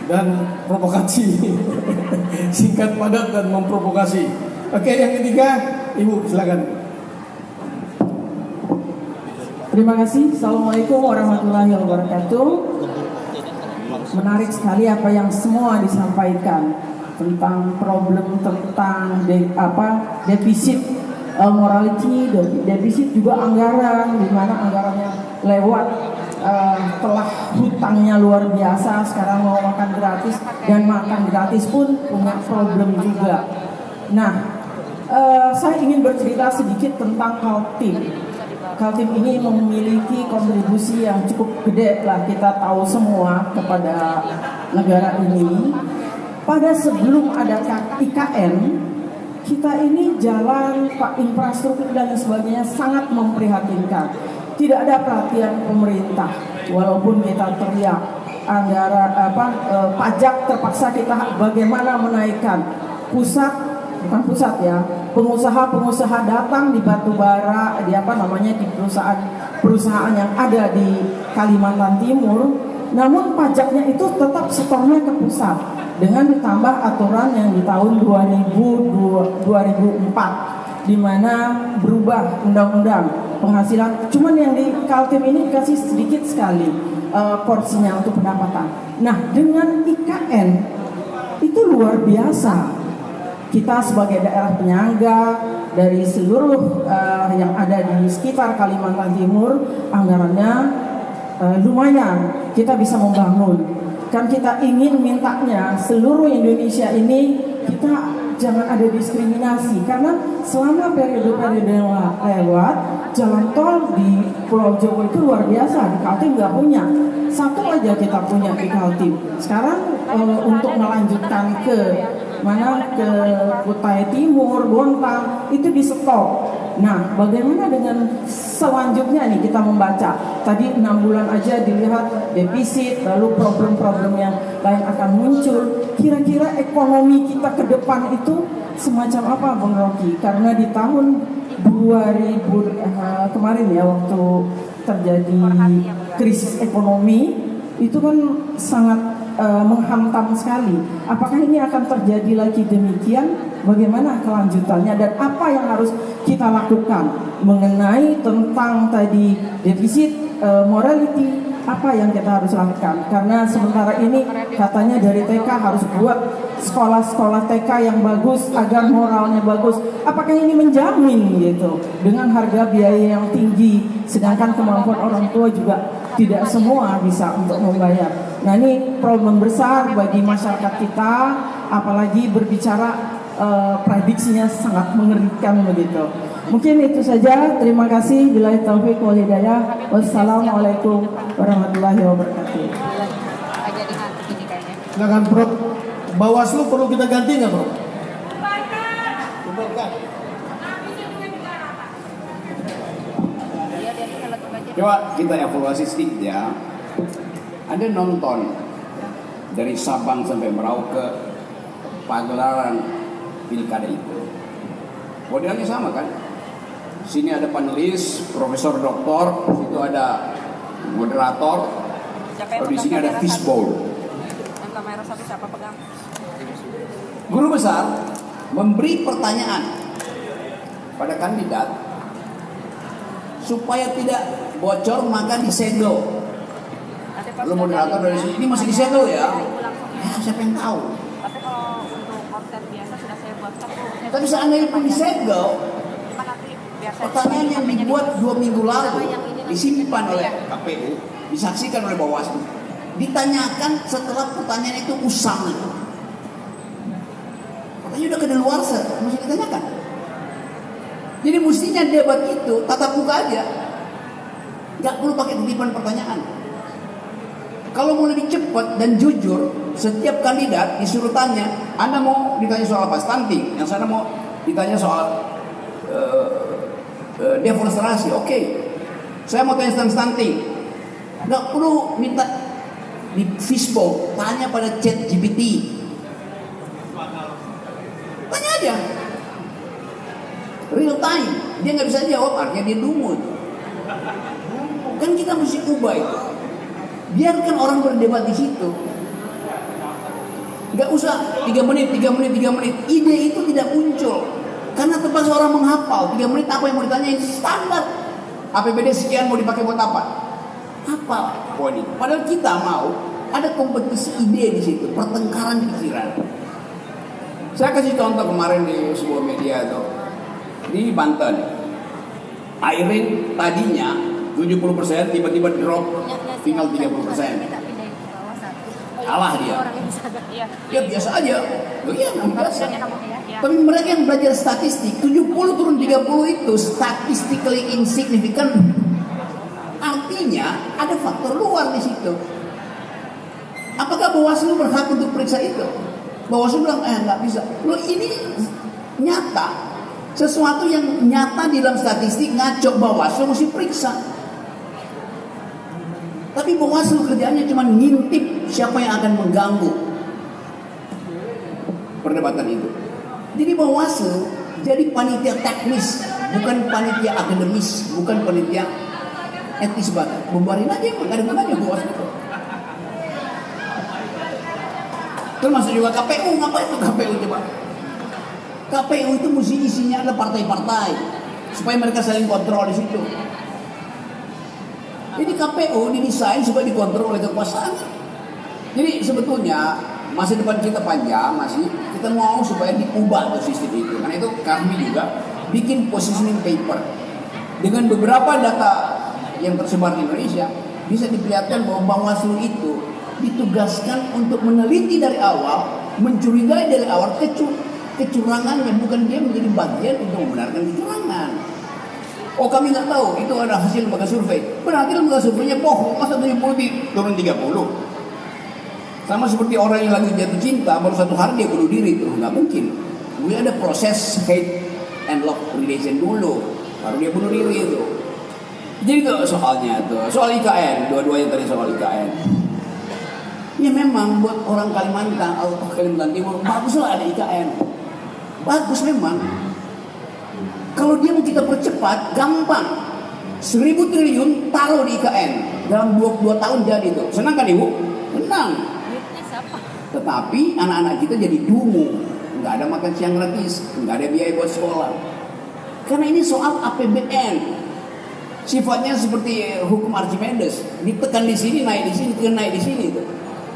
dan provokasi. Singkat, padat, dan memprovokasi. Oke, yang ketiga, Ibu silakan. Terima kasih. Assalamualaikum warahmatullahi wabarakatuh. Menarik sekali apa yang semua disampaikan tentang problem, tentang defisit morality, defisit juga anggaran, di mana anggarannya lewat, telah hutangnya luar biasa, sekarang mau makan gratis, dan makan gratis pun punya problem juga. Nah, saya ingin bercerita sedikit tentang Kaltim. Kaltim ini memiliki kontribusi yang cukup gede lah, kita tahu semua, kepada negara ini. Pada sebelum ada IKN, kita ini jalan, infrastruktur dan sebagainya sangat memprihatinkan. Tidak ada perhatian pemerintah, walaupun kita teriak anggaran pajak terpaksa kita bagaimana menaikkan. Bukan pusat ya, pengusaha-pengusaha datang di batubara, di di perusahaan yang ada di Kalimantan Timur, namun pajaknya itu tetap setornya ke pusat dengan ditambah aturan yang di tahun 2004 di mana berubah undang-undang penghasilan. Cuman yang di Kaltim ini dikasih sedikit sekali porsinya untuk pendapatan. Nah, dengan IKN itu luar biasa. Kita sebagai daerah penyangga dari seluruh yang ada di sekitar Kalimantan Timur, anggarannya lumayan, kita bisa membangun. Kan kita ingin mintanya seluruh Indonesia ini kita jangan ada diskriminasi, karena selama periode-periode yang lewat, jalan tol di Pulau Jawa itu luar biasa, di Kaltim nggak punya. Satu aja kita punya di Kaltim. Sekarang untuk melanjutkan ke Kutai Timur, Bontang, itu di stop. Nah, bagaimana dengan selanjutnya nih kita membaca? Tadi 6 bulan aja dilihat defisit, lalu problem-problem yang lain akan muncul. Kira-kira ekonomi kita ke depan itu semacam apa, Bung Rocky? Karena di tahun 2000 kemarin ya, waktu terjadi krisis ekonomi, itu kan sangat menghantam sekali. Apakah ini akan terjadi lagi demikian? Bagaimana kelanjutannya dan apa yang harus kita lakukan mengenai tentang tadi defisit morality? Apa yang kita harus lakukan? Karena sementara ini katanya dari TK harus buat sekolah-sekolah TK yang bagus agar moralnya bagus. Apakah ini menjamin gitu dengan harga biaya yang tinggi, sedangkan kemampuan orang tua juga tidak semua bisa untuk membayar. Nah, ini problem besar bagi masyarakat kita, apalagi berbicara prediksinya sangat mengerikan begitu. Mungkin itu saja. Terima kasih. Billahi taufiq wal hidayah. Wassalamualaikum warahmatullahi wabarakatuh. Silakan Prof. Bawaslu perlu kita ganti nggak, Prof? Coba kita evaluasi sedikit ya. Anda nonton dari Sabang sampai Merauke pagelaran pilkada itu. Modelnya sama kan? Sini ada panelis, profesor doktor, situ ada moderator, di sini ada fishbowl. Guru besar memberi pertanyaan pada kandidat supaya tidak bocor, maka disegel. Lalu moderator dari sini, ini masih disegel ya? Ya, siapa yang tahu? konten biasa sudah saya buatkan. Tapi seandainya pun disegel, pertanyaan yang dibuat 2 minggu lalu disimpan oleh KPU, disaksikan oleh Bawaslu, ditanyakan setelah pertanyaan itu usang. Pertanyaan udah kedaluarsa, masih ditanyakan. Jadi mestinya debat itu tatap muka aja, nggak perlu pakai titipan pertanyaan. Kalau mau lebih cepat dan jujur, setiap kandidat disuruh tanya, Anda mau ditanya soal apa? Stunting. Yang sana mau ditanya soal deforestasi. Oke. Saya mau tanya tentang stunting. Nggak perlu minta di fishbowl, tanya pada ChatGPT. Tanya aja. Real time. Dia nggak bisa jawab, artinya dia dungu. Kan kita mesti ubah itu. Biarkan orang berdebat di situ. Gak usah 3 menit. Ide itu tidak muncul karena terpaksa orang menghafal 3 menit apa yang mau ditanyain standar. APBD sekian mau dipakai buat apa? Apa poin itu? Padahal kita mau ada kompetisi ide di situ, pertengkaran pikiran. Saya kasih contoh kemarin di sebuah media tuh di Banten. Airing tadinya 70% tiba-tiba drop tinggal 30%. Kalah dia. Ya biasa aja. Iya biasa. Tapi mereka yang belajar statistik 70 turun 30 itu statistically insignificant. Artinya ada faktor luar di situ. Apakah Bawaslu berhak untuk periksa itu? Bawaslu bilang nggak bisa. Loh ini nyata. Sesuatu yang nyata di dalam statistik ngaco, Bawaslu mesti periksa. Tapi Bawaslu kerjaannya cuma ngintip siapa yang akan mengganggu perdebatan itu. Jadi Bawaslu jadi panitia teknis, bukan panitia akademis, bukan panitia etis banget. Bubarin aja, nggak ada gunanya Bawaslu. Termasuk juga KPU, ngapain tuh KPU coba? KPU itu mesti isinya adalah partai-partai supaya mereka saling kontrol di situ. Jadi KPU didesain supaya dikontrol oleh kekuasaan. Jadi sebetulnya masa depan kita panjang, masih kita mau supaya diubah tuh sistem itu. Karena itu kami juga bikin positioning paper dengan beberapa data yang tersebar di Indonesia, bisa diperlihatkan bahwa Bawaslu itu ditugaskan untuk meneliti dari awal, mencurigai dari awal kecurangannya, bukan dia menjadi bagian untuk membenarkan kecurangan. Oh kami nggak tahu, itu ada hasil lembaga survei. Berarti lembaga surveinya bohong, masa 70 turun 30. Sama seperti orang yang lagi jatuh cinta, baru 1 hari dia bunuh diri, itu nggak mungkin. Kemudian ada proses hate and love relation dulu, baru dia bunuh diri itu. Jadi itu soalnya tuh, soal IKN, dua-duanya tadi soal IKN. Ya memang buat orang Kalimantan atau Kalimantan Timur baguslah ada IKN. Bagus memang. Kalau dia mau kita percepat, gampang. 1.000 triliun taruh di IKN dalam 22 tahun jadi itu. Senang kan Ibu? Senang. Tetapi anak-anak kita jadi dungu, nggak ada makan siang gratis, nggak ada biaya buat sekolah. Karena ini soal APBN. Sifatnya seperti hukum Archimedes, ditekan di sini, naik di sini, tekan naik di sini itu.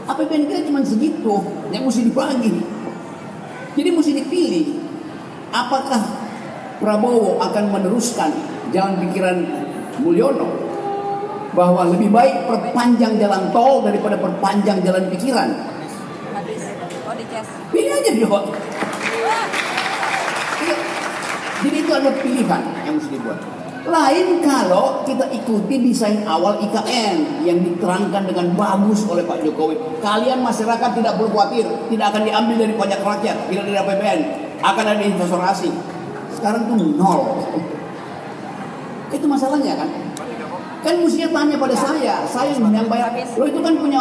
APBN kita cuma segitu, yang mesti dibagi. Jadi mesti dipilih. Apakah Prabowo akan meneruskan jalan pikiran Mulyono bahwa lebih baik perpanjang jalan tol daripada perpanjang jalan pikiran? Pilih aja dia. Jadi itu ada pilihan yang mesti dibuat. Lain kalau kita ikuti desain awal IKN yang diterangkan dengan bagus oleh Pak Jokowi. Kalian masyarakat tidak perlu khawatir, tidak akan diambil dari pajak rakyat, tidak dari APBN, akan ada investor asing. Sekarang tuh 0. Itu masalahnya kan? Kan mestinya tanya pada saya yang bayar. Lo itu kan punya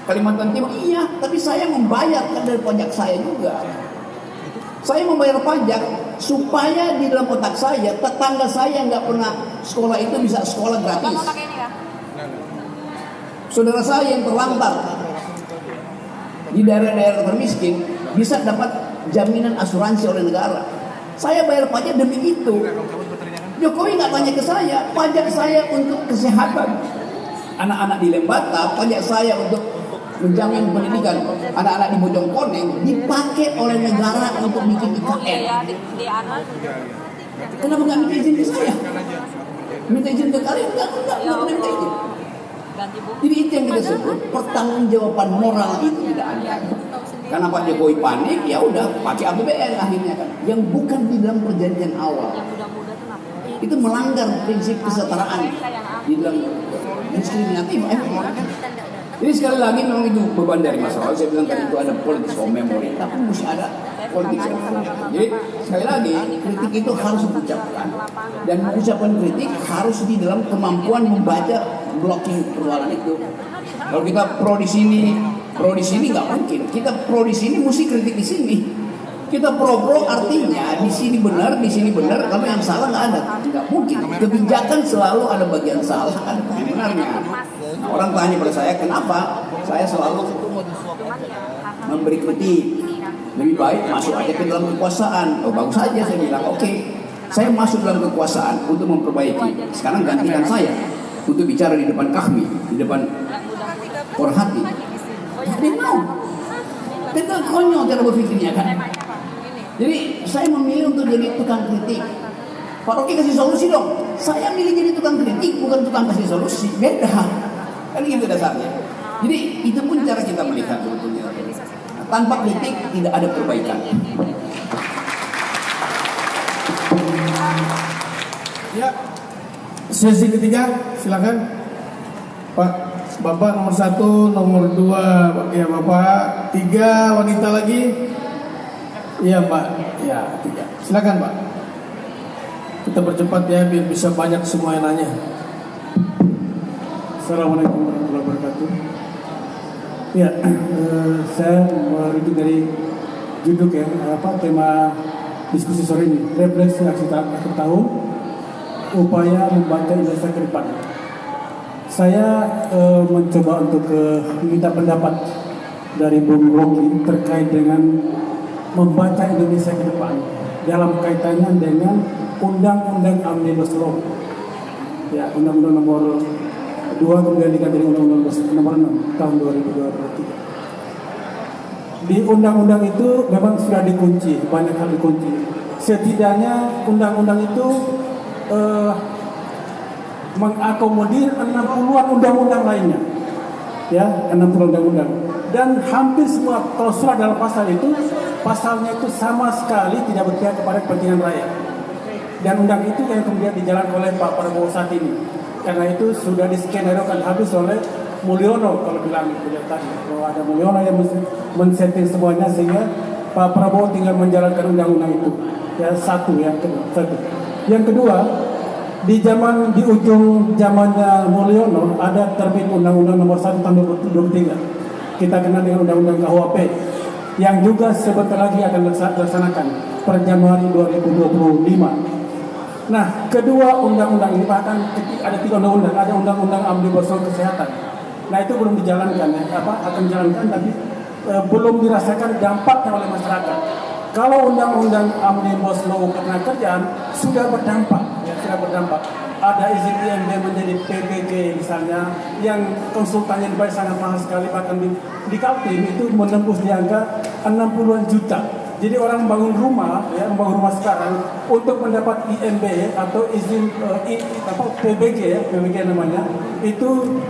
Kalimantan Timur, iya, tapi saya membayar kan dari pajak saya juga. Saya membayar pajak supaya di dalam otak saya, tetangga saya nggak pernah sekolah itu bisa sekolah gratis. Saudara saya yang terlantar di daerah-daerah termiskin bisa dapat jaminan asuransi oleh negara. Saya bayar pajak demi itu. Jokowi nggak tanya ke saya, pajak saya untuk kesehatan anak-anak di Lembata, pajak saya untuk menjamin pendidikan anak-anak di Bojongkoneng dipakai oleh negara untuk bikin IKN. Kenapa nggak minta izin ke saya? Minta izin ke kalian? Enggak minta izin. Jadi itu yang kita sebut pertanggungjawaban moral itu tidak ada. Karena Pak Jokowi panik, ya udah pakai APBN akhirnya kan, yang bukan di dalam perjanjian awal. Itu melanggar prinsip kesetaraan di dalam diskriminatif. Jadi sekali lagi memang itu beban dari masalah. Saya bilang tadi itu ada politics of memory, tapi mesti ada politics of memory. Jadi sekali lagi kritik itu harus diucapkan, dan ucapan kritik harus di dalam kemampuan membaca blocking persoalan itu. Kalau kita pro di sini nggak mungkin. Kita pro di sini mesti kritik di sini. Kita pro artinya di sini benar, kalau yang salah nggak ada, nggak mungkin. Kebijakan selalu ada bagian salah, ada bagian benarnya. Nah, orang tanya pada saya, kenapa saya selalu memberi kritik? Lebih baik masuk aja ke dalam kekuasaan. Oh bagus aja, saya bilang oke. Saya masuk dalam kekuasaan untuk memperbaiki. Sekarang gantikan saya untuk bicara di depan kami, di depan Porhati. Dia mau. Kita konyol cara berpikirnya kan. Jadi saya memilih untuk jadi tukang kritik. Pak Rocky kasih solusi dong. Saya milih jadi tukang kritik, bukan tukang kasih solusi. Beda. Kan gitu dasarnya. Jadi itu pun cara kita melihat sebetulnya. Nah, tanpa kritik tidak ada perbaikan. Ya, sesi ketiga, silakan Pak. Bapak nomor 1, nomor 2, ya Bapak. 3 wanita lagi. Iya Pak, ya 3. Silakan Pak. Kita percepat ya biar bisa banyak semua yang nanya. Assalamualaikum warahmatullahi wabarakatuh. Ya, saya merujuk dari judul ya, tema diskusi sore ini, refleksi akhir tahun, upaya membaca Indonesia ke depan. Saya mencoba untuk minta pendapat dari Bung Rocky terkait dengan membaca Indonesia ke depan dalam kaitannya dengan Undang-Undang Omnibus Law, ya Undang-Undang nomor 2 kemudian diganti dengan Undang-Undang nomor 6 tahun 2023. Di undang-undang itu memang sudah dikunci, banyak hal dikunci. Setidaknya undang-undang itu mengakomodir 60-an undang-undang lainnya, ya 60 undang-undang, dan hampir semua klausul dalam pasal itu, pasalnya itu sama sekali tidak berpihak kepada kepentingan rakyat. Dan undang itu yang kemudian dijalankan oleh Pak Prabowo saat ini. Karena itu sudah diskenario habis oleh Mulyono, kalau bilang tadi bahwa ada Mulyono yang men-setting semuanya sehingga Pak Prabowo tinggal menjalankan undang-undang itu. Ya satu, yang kedua. Yang kedua, di ujung zamannya Mulyono ada terbit Undang-Undang nomor 1 tahun 2023. Kita kenal dengan Undang-Undang KUHP yang juga sebentar lagi akan dilaksanakan per Januari 2025. Nah, kedua undang-undang ini bahkan ada 3 undang-undang, ada Undang-Undang Omnibus Law Kesehatan. Nah, itu belum dijalankan ya, akan dijalankan tapi belum dirasakan dampaknya oleh masyarakat. Kalau Undang-Undang Omnibus Law Ketenagakerjaan sudah berdampak, ya sudah berdampak. Ada izin IMB menjadi PBG misalnya, yang konsultannya dibayar sangat mahal sekali, bahkan di Kaltim itu menembus di angka 60-an juta. Jadi orang membangun rumah, ya membangun rumah sekarang untuk mendapat IMB atau izin PBG ya, PBG namanya, itu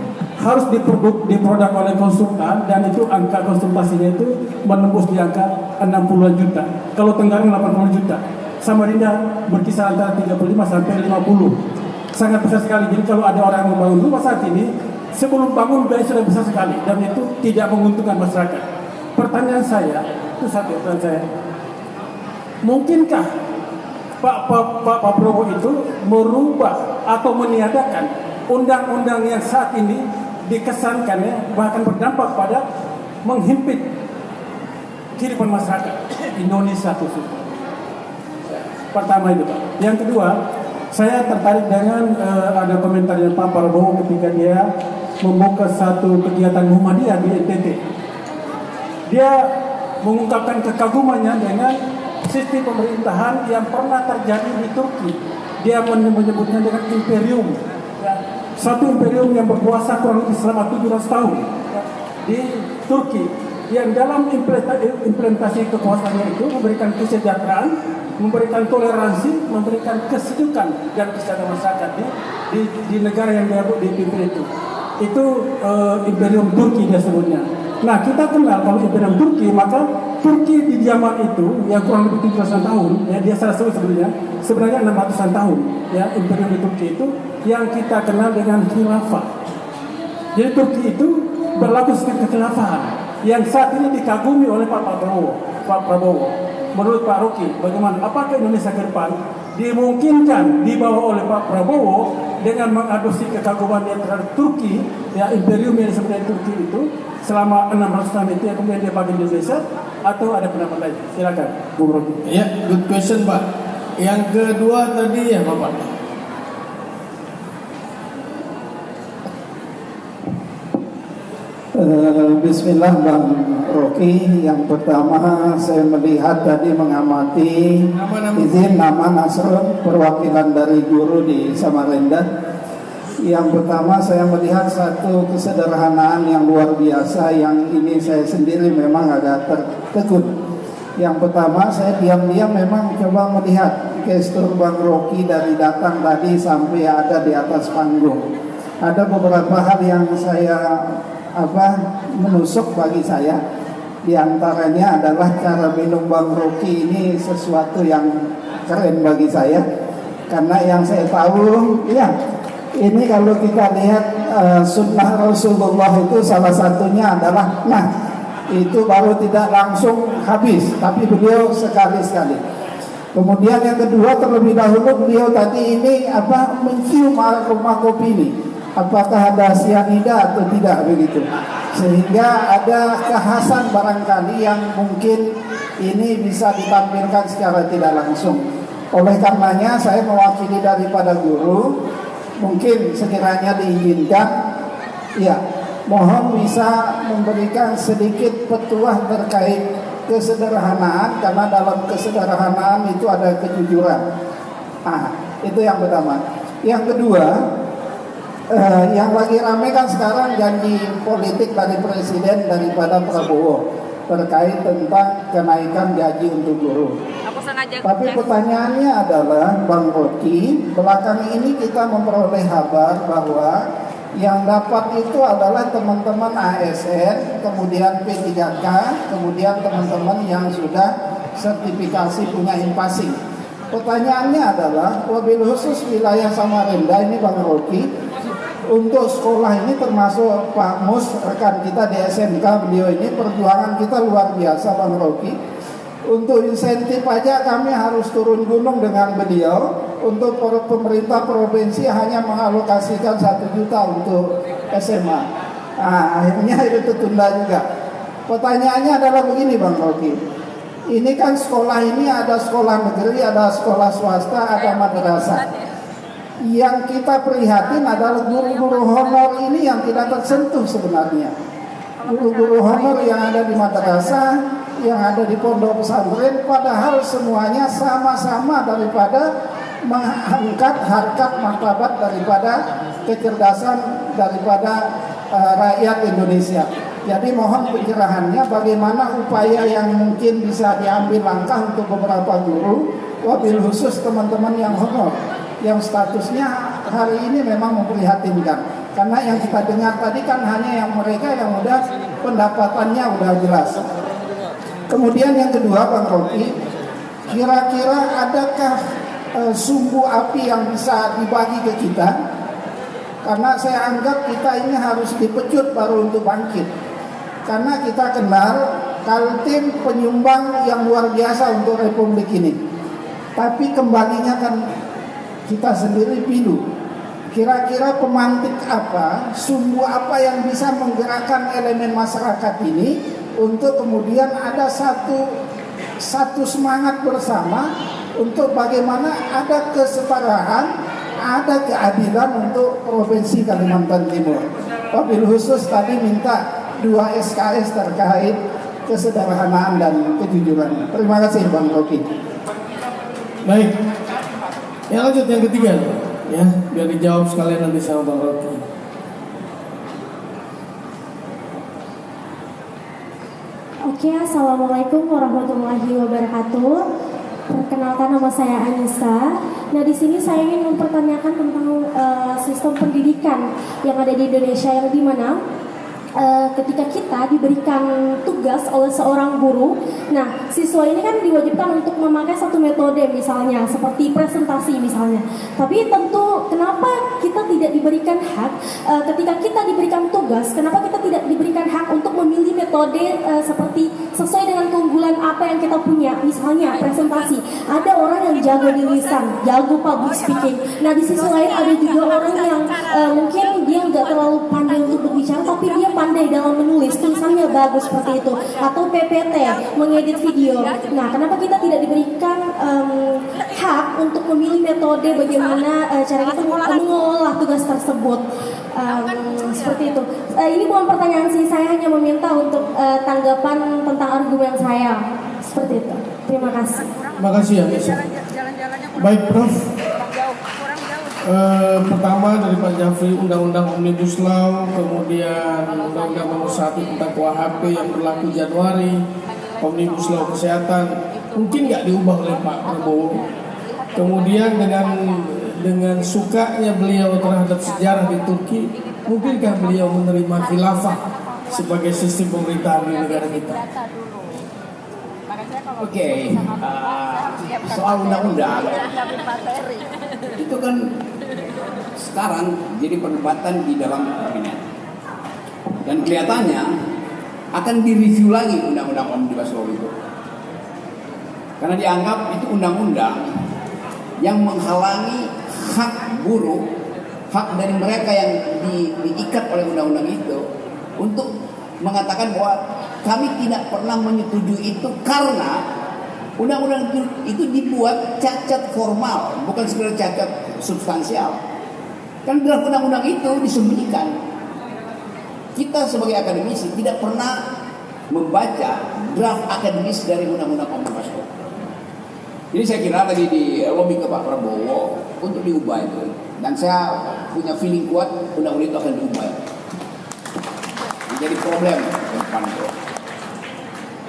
harus diproduk oleh konsultan, dan itu angka konsultasinya itu menembus di angka 60-an juta. Kalau Tenggarong 80 juta. Samarinda berkisar antara 35 sampai 50. Sangat besar sekali. Jadi kalau ada orang yang membangun rumah saat ini, sebelum bangun biaya sudah besar sekali, dan itu tidak menguntungkan masyarakat. Pertanyaan saya, itu satu pertanyaan saya. Mungkinkah Pak Prabowo itu merubah atau meniadakan undang-undang yang saat ini dikesankan ya, bahkan berdampak pada menghimpit kehidupan masyarakat Indonesia khususnya? Pertama itu Pak. Yang kedua, saya tertarik dengan ada komentar dari Pak Prabowo ketika dia membuka satu kegiatan Muhammadiyah di NTT. Dia mengungkapkan kekagumannya dengan sistem pemerintahan yang pernah terjadi di Turki. Dia menyebutnya dengan imperium, ya, satu imperium yang berkuasa kurang lebih selama 700 tahun, ya, di Turki yang dalam implementasi kekuasaannya itu memberikan kesejahteraan, memberikan toleransi, memberikan kesejukan dan kesejahteraan masyarakat di negara yang dia dipimpin itu. Itu Imperium Turki dia sebutnya. Nah, kita kenal kalau Imperium Turki, maka Turki di zaman itu yang kurang lebih 700 tahun, ya dia salah sebut sebenarnya 600-an tahun, ya Imperium di Turki itu yang kita kenal dengan khilafah. Jadi Turki itu berlaku sistem kekhilafahan yang saat ini dikagumi oleh Pak Prabowo. Menurut Pak Rocky, bagaimana? Apakah Indonesia ke depan dimungkinkan dibawa oleh Pak Prabowo dengan mengadopsi kekaguman dia terhadap Turki, ya imperium yang sebenarnya Turki itu selama 600 tahun itu yang kemudian dia bagi Indonesia, atau ada pendapat lain? Silakan, Bung Rocky. Ya, good question Pak. Yang kedua tadi ya Bapak. Bismillah Bang Rocky. Yang pertama saya melihat tadi mengamati izin nama Nasrul perwakilan dari guru di Samarinda. Yang pertama saya melihat satu kesederhanaan yang luar biasa yang ini saya sendiri memang agak tertegun. Yang pertama saya diam-diam memang coba melihat gestur Bang Rocky dari datang tadi sampai ada di atas panggung. Ada beberapa hal yang saya menusuk bagi saya. Di antaranya adalah cara minum Bang Rocky ini sesuatu yang keren bagi saya. Karena yang saya tahu, ya ini kalau kita lihat sunnah Rasulullah itu salah satunya adalah itu baru tidak langsung habis, tapi beliau sekali-sekali. Kemudian yang kedua, terlebih dahulu beliau tadi ini mencium aroma kopi ini. Apakah ada sianida atau tidak begitu, sehingga ada kekhasan barangkali yang mungkin ini bisa ditampilkan secara tidak langsung. Oleh karenanya saya mewakili daripada guru, mungkin sekiranya diizinkan, ya mohon bisa memberikan sedikit petuah terkait kesederhanaan, karena dalam kesederhanaan itu ada kejujuran. Itu yang pertama. Yang kedua, yang lagi ramai kan sekarang janji politik dari Presiden daripada Prabowo terkait tentang kenaikan gaji untuk guru. Tapi pertanyaannya adalah Bang Rocky, belakang ini kita memperoleh kabar bahwa yang dapat itu adalah teman-teman ASN, kemudian P3K, kemudian teman-teman yang sudah sertifikasi punya impasing. Pertanyaannya adalah, wabil khusus wilayah Samarinda ini Bang Rocky, untuk sekolah ini termasuk Pak Mus, rekan kita di SMK, beliau ini perjuangan kita luar biasa Bang Rocky. Untuk insentif aja kami harus turun gunung dengan beliau. Untuk pemerintah provinsi hanya mengalokasikan 1 juta untuk SMA. Akhirnya itu tertunda juga. Pertanyaannya adalah begini Bang Rocky, ini kan sekolah ini ada sekolah negeri, ada sekolah swasta, ada madrasah. Yang kita prihatin adalah guru-guru honor ini yang tidak tersentuh sebenarnya. Guru-guru honor yang ada di madrasah, yang ada di pondok pesantren, padahal semuanya sama-sama daripada mengangkat harkat martabat daripada kecerdasan daripada rakyat Indonesia. Jadi mohon pencerahannya bagaimana upaya yang mungkin bisa diambil langkah untuk beberapa guru, wabil khusus teman-teman yang honor, yang statusnya hari ini memang memprihatinkan. Karena yang kita dengar tadi kan hanya yang mereka yang udah pendapatannya udah jelas. Kemudian yang kedua Bang Rocky, kira-kira adakah sumbu api yang bisa dibagi ke kita? Karena saya anggap kita ini harus dipecut baru untuk bangkit. Karena kita kenal Kaltim penyumbang yang luar biasa untuk Republik ini. Tapi kembalinya kan kita sendiri pilu. Kira-kira pemantik apa, sumbu apa yang bisa menggerakkan elemen masyarakat ini untuk kemudian ada satu semangat bersama untuk bagaimana ada kesetaraan, ada keadilan untuk Provinsi Kalimantan Timur. Wabil khusus tadi minta 2 SKS terkait kesederhanaan dan kejujuran. Terima kasih Bang Rocky. Baik. Yang lanjut yang ketiga, ya, biar dijawab sekalian nanti sama Bang Rocky. Oke, assalamualaikum warahmatullahi wabarakatuh. Perkenalkan, nama saya Anissa. Nah, di sini saya ingin mempertanyakan tentang sistem pendidikan yang ada di Indonesia, yang dimana ketika kita diberikan tugas oleh seorang guru, nah siswa ini kan diwajibkan untuk memakai satu metode, misalnya seperti presentasi misalnya. Tapi tentu kenapa kita tidak diberikan hak ketika kita diberikan tugas, kenapa kita tidak diberikan hak untuk memilih metode seperti sesuai dengan keunggulan apa yang kita punya. Misalnya presentasi, ada orang yang jago di lisan, jago public speaking. Nah, di sisi lain ada juga orang yang mungkin dia nggak terlalu pandai untuk berbicara, tapi dia pandai dalam menulis, tulisannya bagus seperti itu, atau PPT, mengedit video. Nah, kenapa kita tidak diberikan hak untuk memilih metode bagaimana cara kita mengolah tugas tersebut? Seperti itu. Ini bukan pertanyaan sih, saya hanya meminta untuk tanggapan tentang argumen saya. Seperti itu. Terima kasih. Terima kasih ya, Bisa. Baik, Prof. Pertama dari Pak Jafri, Undang-Undang Omnibus Law, kemudian Undang-Undang Nomor 1 tentang KUHP yang berlaku Januari, Omnibus Law Kesehatan, mungkin nggak diubah oleh Pak Prabowo. Kemudian dengan sukanya beliau terhadap sejarah di Turki, mungkinkah beliau menerima khilafah sebagai sistem pemerintahan di negara kita? Oke, soal undang-undang itu kan sekarang jadi perdebatan di dalam kabinet, dan kelihatannya akan direview lagi undang-undang Omnibus Law itu, karena dianggap itu undang-undang yang menghalangi hak buruh, hak dari mereka yang diikat oleh undang-undang itu untuk mengatakan bahwa kami tidak pernah menyetujui itu karena undang-undang itu dibuat cacat formal, bukan sekedar cacat substansial. Kan draft undang-undang itu disembunyikan. Kita sebagai akademisi tidak pernah membaca draft akademis dari undang-undang Omnibus Law. Jadi saya kira tadi di lobby ke Pak Prabowo untuk diubah itu, dan saya punya feeling kuat undang-undang itu akan diubah. Jadi problem ke depan itu.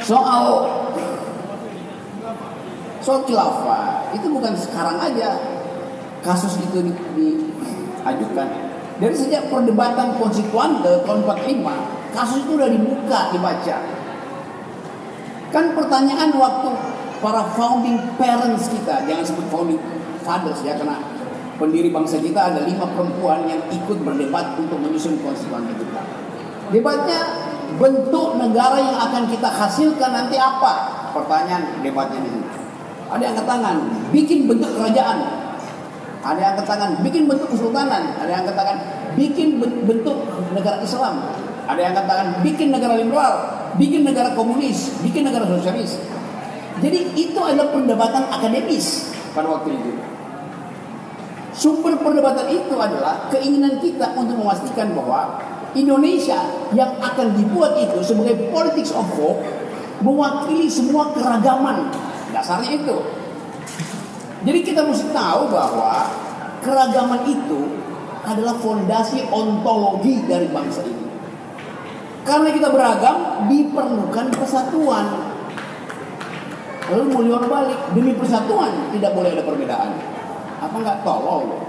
Soal khilafah itu bukan sekarang aja kasus itu diajukan. Dari sejak perdebatan konstituante tahun 45, kasus itu udah dibaca. Kan pertanyaan waktu para founding parents kita, jangan sebut founding fathers ya, karena pendiri bangsa kita ada 5 perempuan yang ikut berdebat untuk menyusun konstitusi kita. Debatnya, bentuk negara yang akan kita hasilkan nanti apa? Pertanyaan debatnya di sini. Ada yang angkat tangan, bikin bentuk kerajaan. Ada yang angkat tangan, bikin bentuk kesultanan. Ada yang angkat tangan, bikin bentuk negara Islam. Ada yang angkat tangan, bikin negara liberal, bikin negara komunis, bikin negara sosialis. Jadi itu adalah perdebatan akademis pada waktu itu. Sumber perdebatan itu adalah keinginan kita untuk memastikan bahwa Indonesia yang akan dibuat itu sebagai politics of hope mewakili semua keragaman. Dasarnya itu. Jadi kita mesti tahu bahwa keragaman itu adalah fondasi ontologi dari bangsa ini. Karena kita beragam, diperlukan persatuan. Lalu mau lihat balik, demi persatuan tidak boleh ada perbedaan. Apa nggak tolol?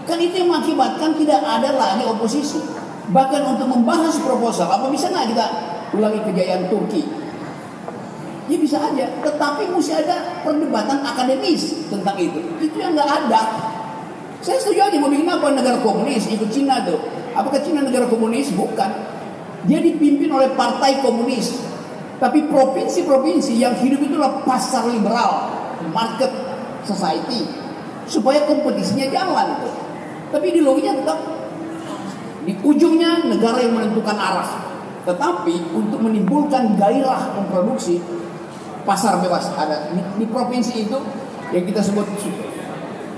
Kan itu yang mengakibatkan tidak ada lagi oposisi. Bahkan untuk membahas proposal, apa bisa nggak kita ulangi kejayaan Turki? Ya bisa aja, tetapi mesti ada perdebatan akademis tentang itu. Itu yang nggak ada. Saya setuju aja, mau bikin apa negara komunis, ikut Cina tuh. Apakah Cina negara komunis? Bukan. Dia dipimpin oleh partai komunis. Tapi provinsi-provinsi yang hidup itulah pasar liberal, market society, supaya kompetisinya jalan tuh. Tapi ideologinya tetap di ujungnya negara yang menentukan arah. Tetapi untuk menimbulkan gairah memproduksi, pasar bebas ada di provinsi itu yang kita sebut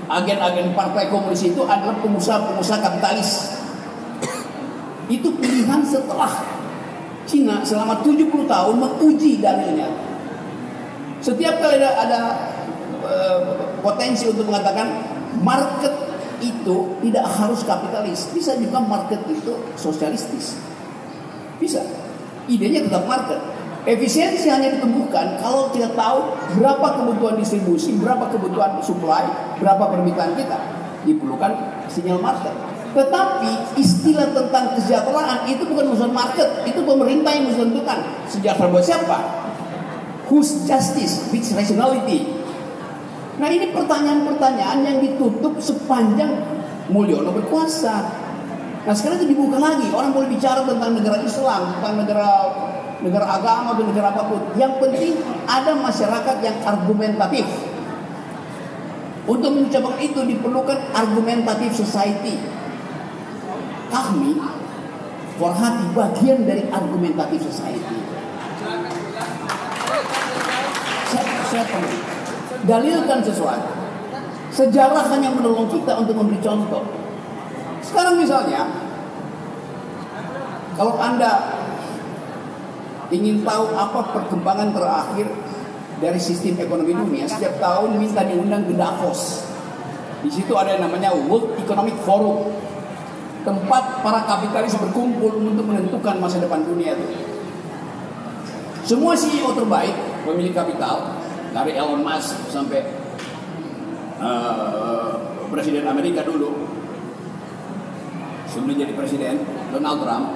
agen-agen partai komunis itu adalah pengusaha-pengusaha kapitalis. Itu pilihan setelah Cina selama 70 tahun menguji dalilnya. Setiap kali ada potensi untuk mengatakan market itu tidak harus kapitalis, bisa juga market itu sosialistis, bisa. Idenya tetap market. Efisiensi hanya ditumbuhkan kalau kita tahu berapa kebutuhan distribusi, berapa kebutuhan supply, berapa permintaan kita. Diperlukan sinyal market. Tetapi istilah tentang kesejahteraan itu bukan urusan market, itu pemerintah yang menentukan. Sejahtera buat siapa? Whose justice, which rationality? Nah ini pertanyaan-pertanyaan yang ditutup sepanjang Mulyono berkuasa. Nah sekarang itu dibuka lagi, orang boleh bicara tentang negara Islam, tentang negara agama atau negara apapun. Yang penting ada masyarakat yang argumentatif. Untuk mencapai itu diperlukan argumentatif society. Kami, Forhati bagian dari argumentatif society. Saya perlu dalilkan sesuatu. Sejarah hanya menolong kita untuk memberi contoh. Sekarang misalnya, kalau Anda ingin tahu apa perkembangan terakhir dari sistem ekonomi dunia, setiap tahun minta diundang ke Davos. Di situ ada yang namanya World Economic Forum, tempat para kapitalis berkumpul untuk menentukan masa depan dunia itu. Semua CEO terbaik, pemilik kapital, dari Elon Musk sampai Presiden Amerika dulu, sebelum jadi presiden, Donald Trump,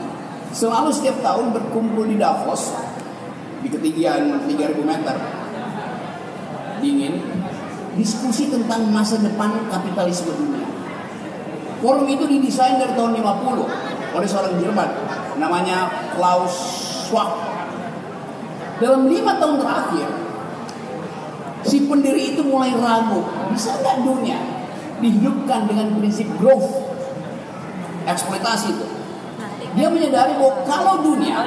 selalu setiap tahun berkumpul di Davos, di ketinggian 3.000 meter, dingin, diskusi tentang masa depan kapitalisme dunia. Forum itu didesain dari tahun 50 oleh seorang Jerman, namanya Klaus Schwab. Dalam 5 tahun terakhir, si pendiri itu mulai ragu, bisa nggak dunia dihidupkan dengan prinsip growth, eksploitasi itu. Dia menyadari bahwa kalau dunia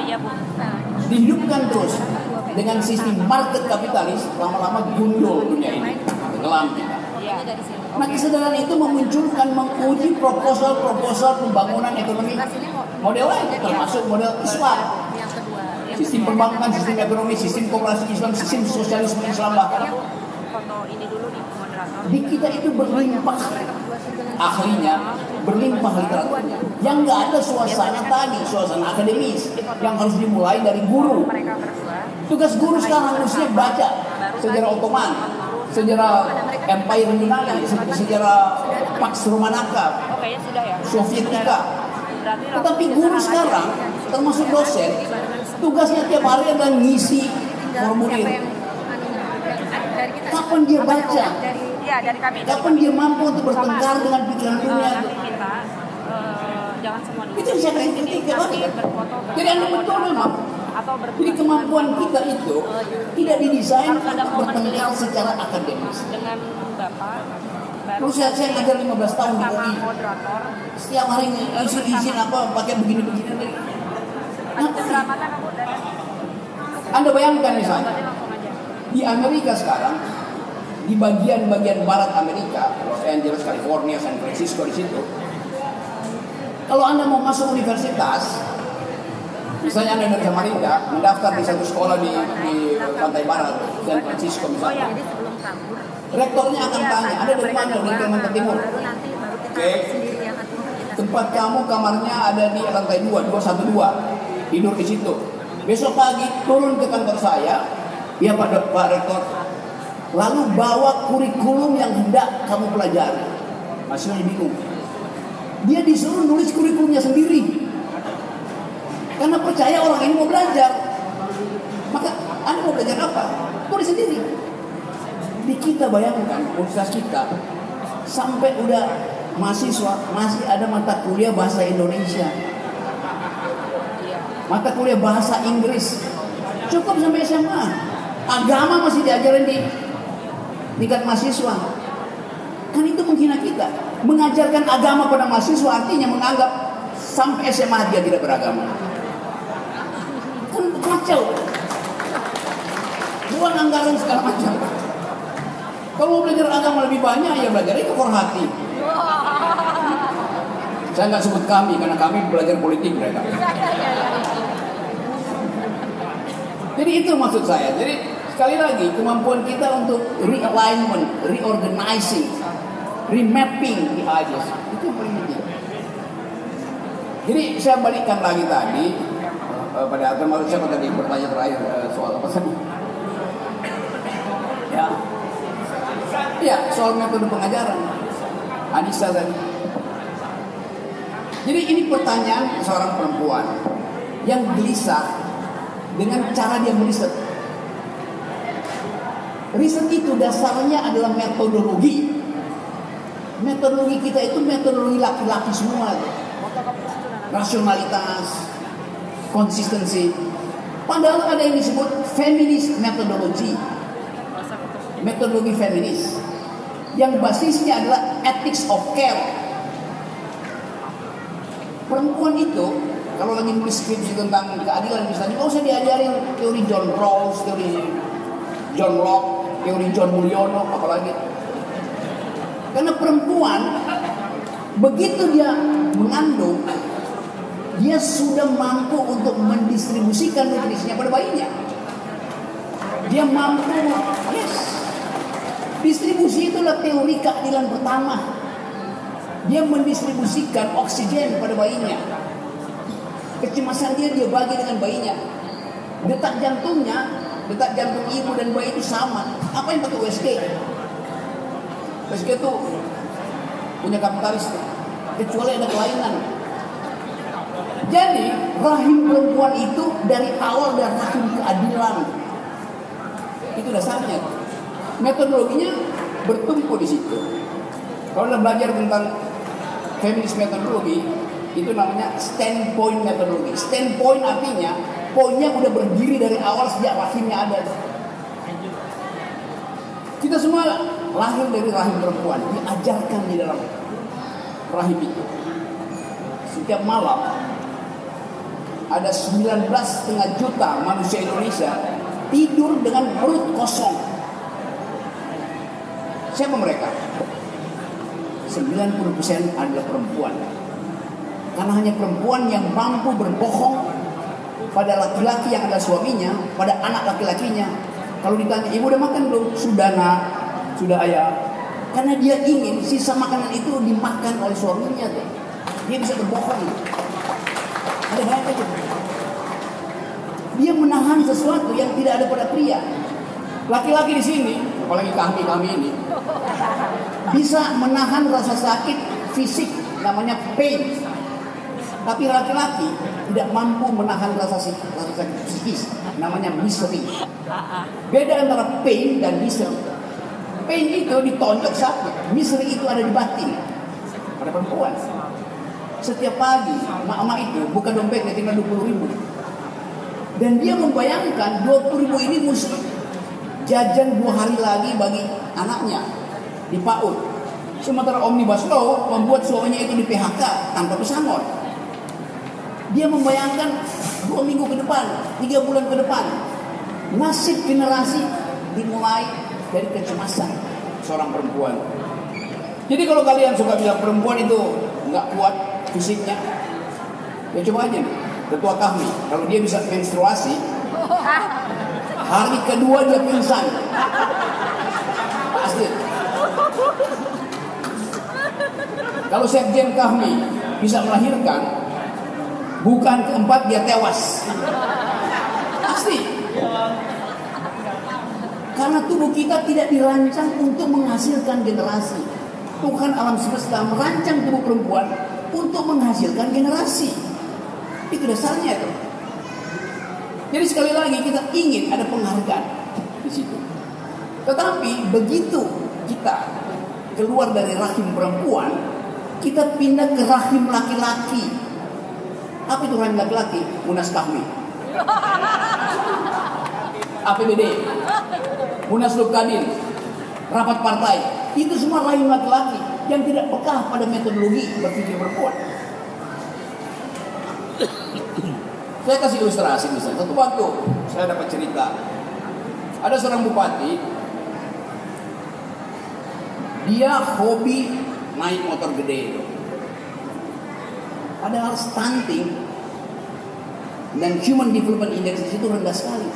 dihidupkan terus dengan sistem market kapitalis, lama-lama gundul dunia ini, tenggelam kita. Nah kesadaran itu memunculkan, menguji proposal pembangunan ekonomi model lain, termasuk model Islam. Sistem pembangunan, sistem ekonomi, sistem koperasi Islam, sistem sosialisme Islam bahkan. Di kita itu berlimpah ahlinya, berlimpah literatur. Yang nggak ada suasana tadi, suasana akademis yang harus dimulai dari guru. Tugas guru sekarang harusnya baca sejarah Ottoman, sejarah Empire Yunani, sejarah Pax Romanica, Sovietika. Tetapi guru sekarang, termasuk dosen, tugasnya tiap hari adalah ngisi formulir. Kapan dia baca? Kapan dia mampu untuk bertengkar dengan pikiran dunia? Itu saya kritik banget. Jadi Anda betul memang. Jadi kemampuan kita itu tidak didesain untuk bertengkar secara akademis. Terus saya ngajar 15 tahun di UI. Setiap hari izin apa pakai begini-begini. Anda bayangkan misalnya di Amerika sekarang, di bagian-bagian barat Amerika, Los Angeles, California, San Francisco di situ. Kalau Anda mau masuk universitas, misalnya Anda dari Samarinda, mendaftar di satu sekolah di pantai barat, San Francisco misalnya. Rektornya akan tanya, Anda dari mana? Dari Kalimantan Timur. Oke. Tempat kamu kamarnya ada di lantai 2, 212. Tidur di situ. Besok pagi turun ke kantor saya, ya Pak Rektor. Lalu bawa kurikulum yang hendak kamu pelajari. Mahasiswanya bingung. Dia disuruh nulis kurikulumnya sendiri. Karena percaya orang ini mau belajar. Maka Anda mau belajar apa? Tulis sendiri. Di kita bayangkan, universitas kita sampai udah mahasiswa masih ada mata kuliah bahasa Indonesia, mata kuliah bahasa Inggris, cukup sampai SMA. Agama masih diajarin di tingkat mahasiswa. Kan itu menghina kita. Mengajarkan agama pada mahasiswa artinya menganggap sampai SMA dia tidak beragama. Kan kacau. Buang anggaran segala macam. Kalau mau belajar agama lebih banyak, ya belajar itu Forhati. Saya nggak sebut kami karena kami belajar politik mereka. Jadi itu maksud saya. Jadi sekali lagi kemampuan kita untuk realignment, reorganizing, remapping the ideas itu yang paling penting. Jadi saya balikkan lagi tadi pada termasuk siapa tadi bertanya terakhir soal apa tadi? Ya, soal metode pengajaran. Anissa tadi. Jadi ini pertanyaan seorang perempuan yang gelisah dengan cara dia meriset. Riset itu dasarnya adalah metodologi. Metodologi kita itu metodologi laki-laki semua. Rasionalitas, konsistensi. Padahal ada yang disebut feminist methodology. Metodologi feminis yang basisnya adalah ethics of care. Perempuan itu kalau lagi nulis skripsi tentang keadilan misalnya, nggak usah diajarin teori John Rawls, teori John Locke, teori John Mulyono, apalagi. Karena perempuan begitu dia mengandung, dia sudah mampu untuk mendistribusikan nutrisinya pada bayinya. Dia mampu, yes. Distribusi itulah teori keadilan pertama. Dia mendistribusikan oksigen pada bayinya. Kecemasan dia bagi dengan bayinya. Detak jantung ibu dan bayi itu sama. Apa yang pakai USG? USG itu punya kapitalis, kecuali ada kelainan. Jadi rahim perempuan itu dari awal dari rahim keadilan. Itu dasarnya. Metodologinya bertumpu di situ. Kalau Anda belajar tentang feminis metodologi, itu namanya standpoint metodologi. Standpoint artinya poinnya udah berdiri dari awal sejak rahimnya ada. Kita semua lahir dari rahim perempuan, diajarkan di dalam rahim itu. Setiap malam ada 19,5 juta manusia Indonesia tidur dengan perut kosong. Siapa mereka? 90% adalah perempuan. Karena hanya perempuan yang mampu berbohong pada laki-laki yang adalah suaminya, pada anak laki-lakinya. Kalau ditanya, ibu udah makan belum? Sudah nak, sudah ayah. Karena dia ingin sisa makanan itu dimakan oleh suaminya tuh. Dia bisa berbohong. Ada banyak aja. Dia menahan sesuatu yang tidak ada pada pria. Laki-laki di sini, apalagi kami ini, bisa menahan rasa sakit fisik, namanya pain. Tapi laki-laki tidak mampu menahan rasa sakit psikis, namanya misery. Beda antara pain dan misery. Pain itu ditonjok sakit, misery itu ada di batin. Pada perempuan. Setiap pagi, mak-mak itu buka dompetnya tinggal 20.000. Dan dia membayangkan 20.000 ini mesti jajan 2 hari lagi bagi anaknya di PAUD. Sementara Omnibus Law membuat suaminya itu di PHK tanpa pesangon. Dia membayangkan 2 minggu ke depan, 3 bulan ke depan, nasib generasi dimulai dari kecemasan seorang perempuan. Jadi kalau kalian suka bilang perempuan itu nggak kuat fisiknya, ya coba aja ketua kami, kalau dia bisa menstruasi, hari kedua dia pingsan. Pasti. Kalau sekjen kami bisa melahirkan, bukan keempat dia tewas. Pasti. Karena tubuh kita tidak dirancang untuk menghasilkan generasi. Tuhan alam semesta merancang tubuh perempuan untuk menghasilkan generasi. Itu dasarnya itu. Jadi sekali lagi kita ingin ada penghargaan di situ. Tetapi begitu kita keluar dari rahim perempuan, kita pindah ke rahim laki-laki. Apa itu rahim laki-laki? Munas Kahmi, APBD, Munaslup Kadin, rapat partai. Itu semua rahim laki-laki yang tidak peka pada metodologi berpikir perempuan. Saya kasih ilustrasi misalnya. Satu waktu saya dapat cerita, ada seorang bupati, dia hobi naik motor gede itu. Padahal stunting dan human development index itu rendah sekali.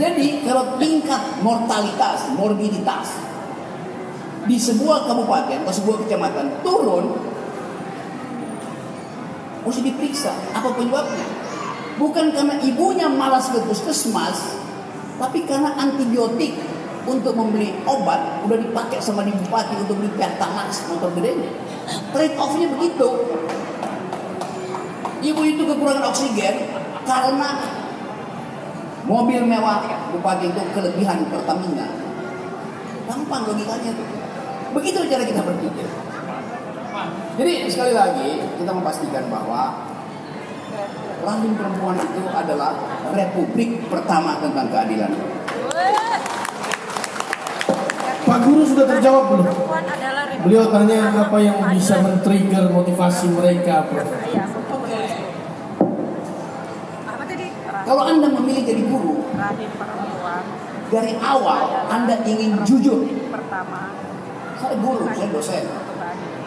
Jadi kalau tingkat mortalitas, morbiditas di sebuah kabupaten atau sebuah kecamatan turun, mesti diperiksa apa penyebabnya. Bukan karena ibunya malas ke puskesmas, tapi karena antibiotik untuk membeli obat udah dipakai sama di bupati untuk beli Pertamax motor gedenya. Trade off-nya begitu. Ibu itu kekurangan oksigen karena mobil mewah bupati itu kelebihan Pertamina. Gampang logikanya tuh. Begitu cara kita berpikir. Jadi sekali lagi kita memastikan bahwa rahim perempuan itu adalah republik pertama tentang keadilan. Pak Guru sudah terjawab belum? Beliau tanya apa yang bisa men-trigger motivasi mereka, Prof. Kalau Anda memilih jadi guru, dari awal Anda ingin jujur. Saya guru, saya dosen.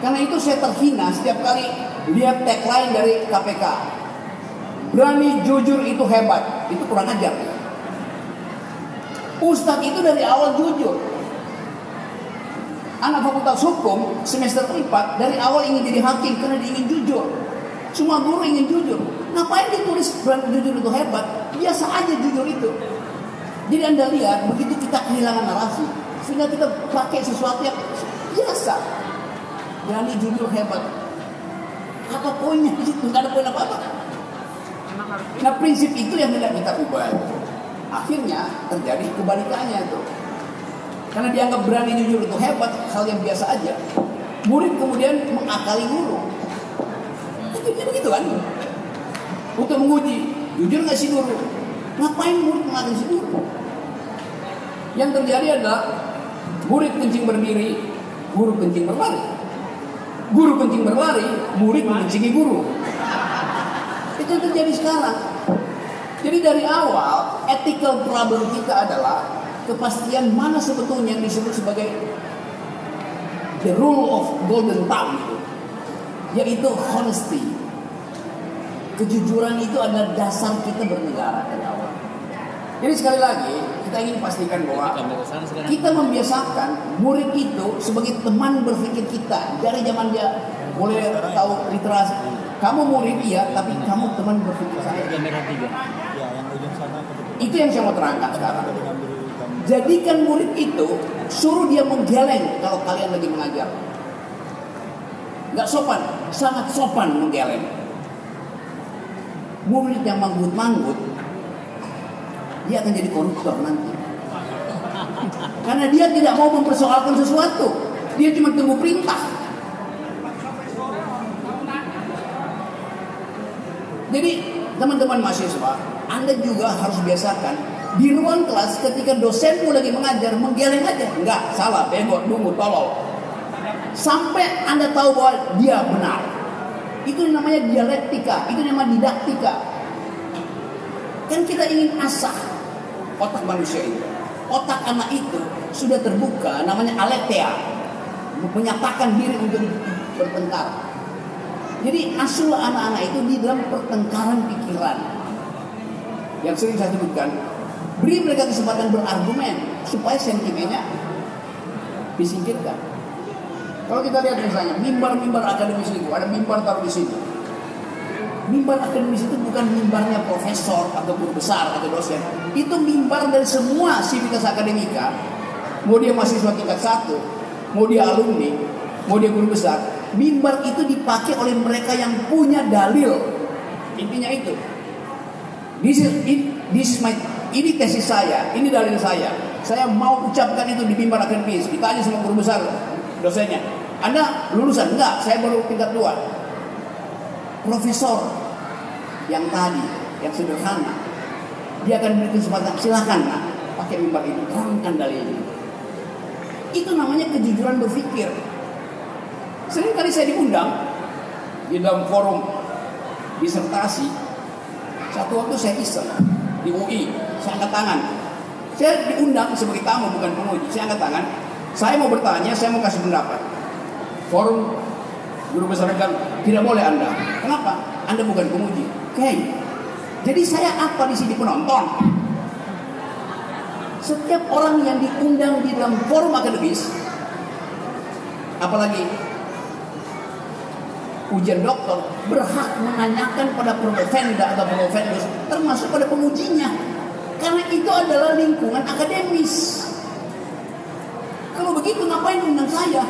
Karena itu saya terhina setiap kali lihat tagline dari KPK. Berani jujur itu hebat. Itu kurang ajar. Ustadz itu dari awal jujur. Anak fakultas hukum semester 4 dari awal ingin jadi hakim karena dia ingin jujur. Semua guru ingin jujur. Ngapain ditulis berani jujur itu hebat? Biasa aja jujur itu. Jadi Anda lihat begitu kita kehilangan narasi, sehingga kita pakai sesuatu yang biasa. Berani jujur hebat. Apa poinnya di situ? Nggak ada poin apa-apa. Nah prinsip itu yang tidak kita ubah. Akhirnya terjadi kebalikannya itu. Karena dianggap berani jujur itu hebat, hal yang biasa aja. Murid kemudian mengakali guru. Akhirnya begitu kan? Untuk menguji, jujur nggak si guru? Ngapain murid mengakali si guru? Yang terjadi adalah murid kencing berdiri, guru kencing berlari. Guru kencing berlari, murid mengencingi guru. Itu yang terjadi sekarang. Jadi dari awal ethical problem kita adalah kepastian mana sebetulnya yang disebut sebagai the rule of golden thumb itu, yaitu honesty. Kejujuran itu adalah dasar kita bernegara dari awal. Jadi sekali lagi kita ingin pastikan bahwa kita membiasakan murid itu sebagai teman berpikir kita dari zaman dia boleh tahu literasi. Kamu murid iya, tapi kamu teman berpikir saya. Itu yang saya mau terangkan sekarang. Jadikan murid itu, suruh dia menggeleng kalau kalian lagi mengajar. Gak sopan, sangat sopan menggeleng. Murid yang manggut-manggut, dia akan jadi koruptor nanti. Karena dia tidak mau mempersoalkan sesuatu, dia cuma tunggu perintah. Jadi teman-teman mahasiswa, Anda juga harus biasakan di ruang kelas ketika dosenmu lagi mengajar menggeleng aja. Enggak, salah, bego, dungu, tolol. Sampai Anda tahu bahwa dia benar. Itu namanya dialektika, itu namanya didaktika. Kan kita ingin asah otak manusia itu. Otak anak itu sudah terbuka, namanya aletheia, menyatakan diri untuk bertengkar. Jadi asal anak-anak itu di dalam pertengkaran pikiran. Yang sering saya sebutkan, beri mereka kesempatan berargumen supaya sentimennya disingkirkan. Kalau kita lihat misalnya mimbar-mimbar akademis itu, ada mimbar taruh di sini. Mimbar akademis itu bukan mimbarnya profesor atau guru besar atau dosen. Itu mimbar dari semua sivitas akademika. Mau dia mahasiswa tingkat 1, mau dia alumni, mau dia guru besar. Mimbar itu dipakai oleh mereka yang punya dalil. Intinya itu. Ini tesis saya, ini dalil saya. Saya mau ucapkan itu di mimbar akademis. Ditanya sama guru besar, dosennya, Anda lulusan? Enggak, saya baru tingkat 2. Profesor yang tadi, yang sederhana, dia akan beri kesempatan, silakan nak, pakai mimbar ini, terangkan dalilnya. Itu namanya kejujuran berpikir. Sering kali saya diundang di dalam forum disertasi. Satu waktu saya iseng di UI, saya angkat tangan. Saya diundang sebagai tamu bukan penguji. Saya angkat tangan. Saya mau bertanya, saya mau kasih pendapat. Forum guru besar bilang, tidak boleh Anda. Kenapa? Anda bukan penguji. Oke. Jadi saya apa di sini, penonton? Setiap orang yang diundang di dalam forum akademis, apalagi ujian dokter berhak menanyakan pada provenda atau provendus, termasuk pada pengujinya, karena itu adalah lingkungan akademis. Kalau begitu ngapain undang saya?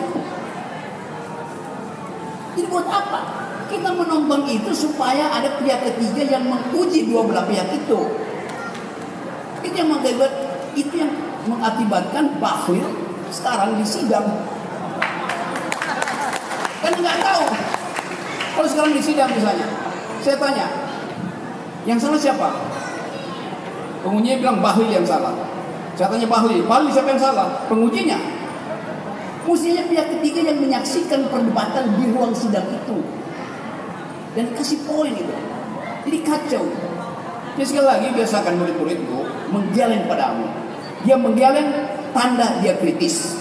Jadi buat apa? Kita menonton itu supaya ada pihak ketiga yang menguji dua belah pihak itu. Itu yang mengakibatkan Bahlil sekarang di sidang. Kan nggak tahu. Kalau sekarang di sidang misalnya, saya tanya, yang salah siapa? Pengujinya bilang Bahlil yang salah. Saya tanya Bahlil siapa yang salah? Pengujinya. Mestinya pihak ketiga yang menyaksikan perdebatan di ruang sidang itu dan kasih poin itu. Jadi kacau. Ya sekali lagi biasakan murid-muridku menggeleng padamu. Dia menggeleng tanda dia kritis.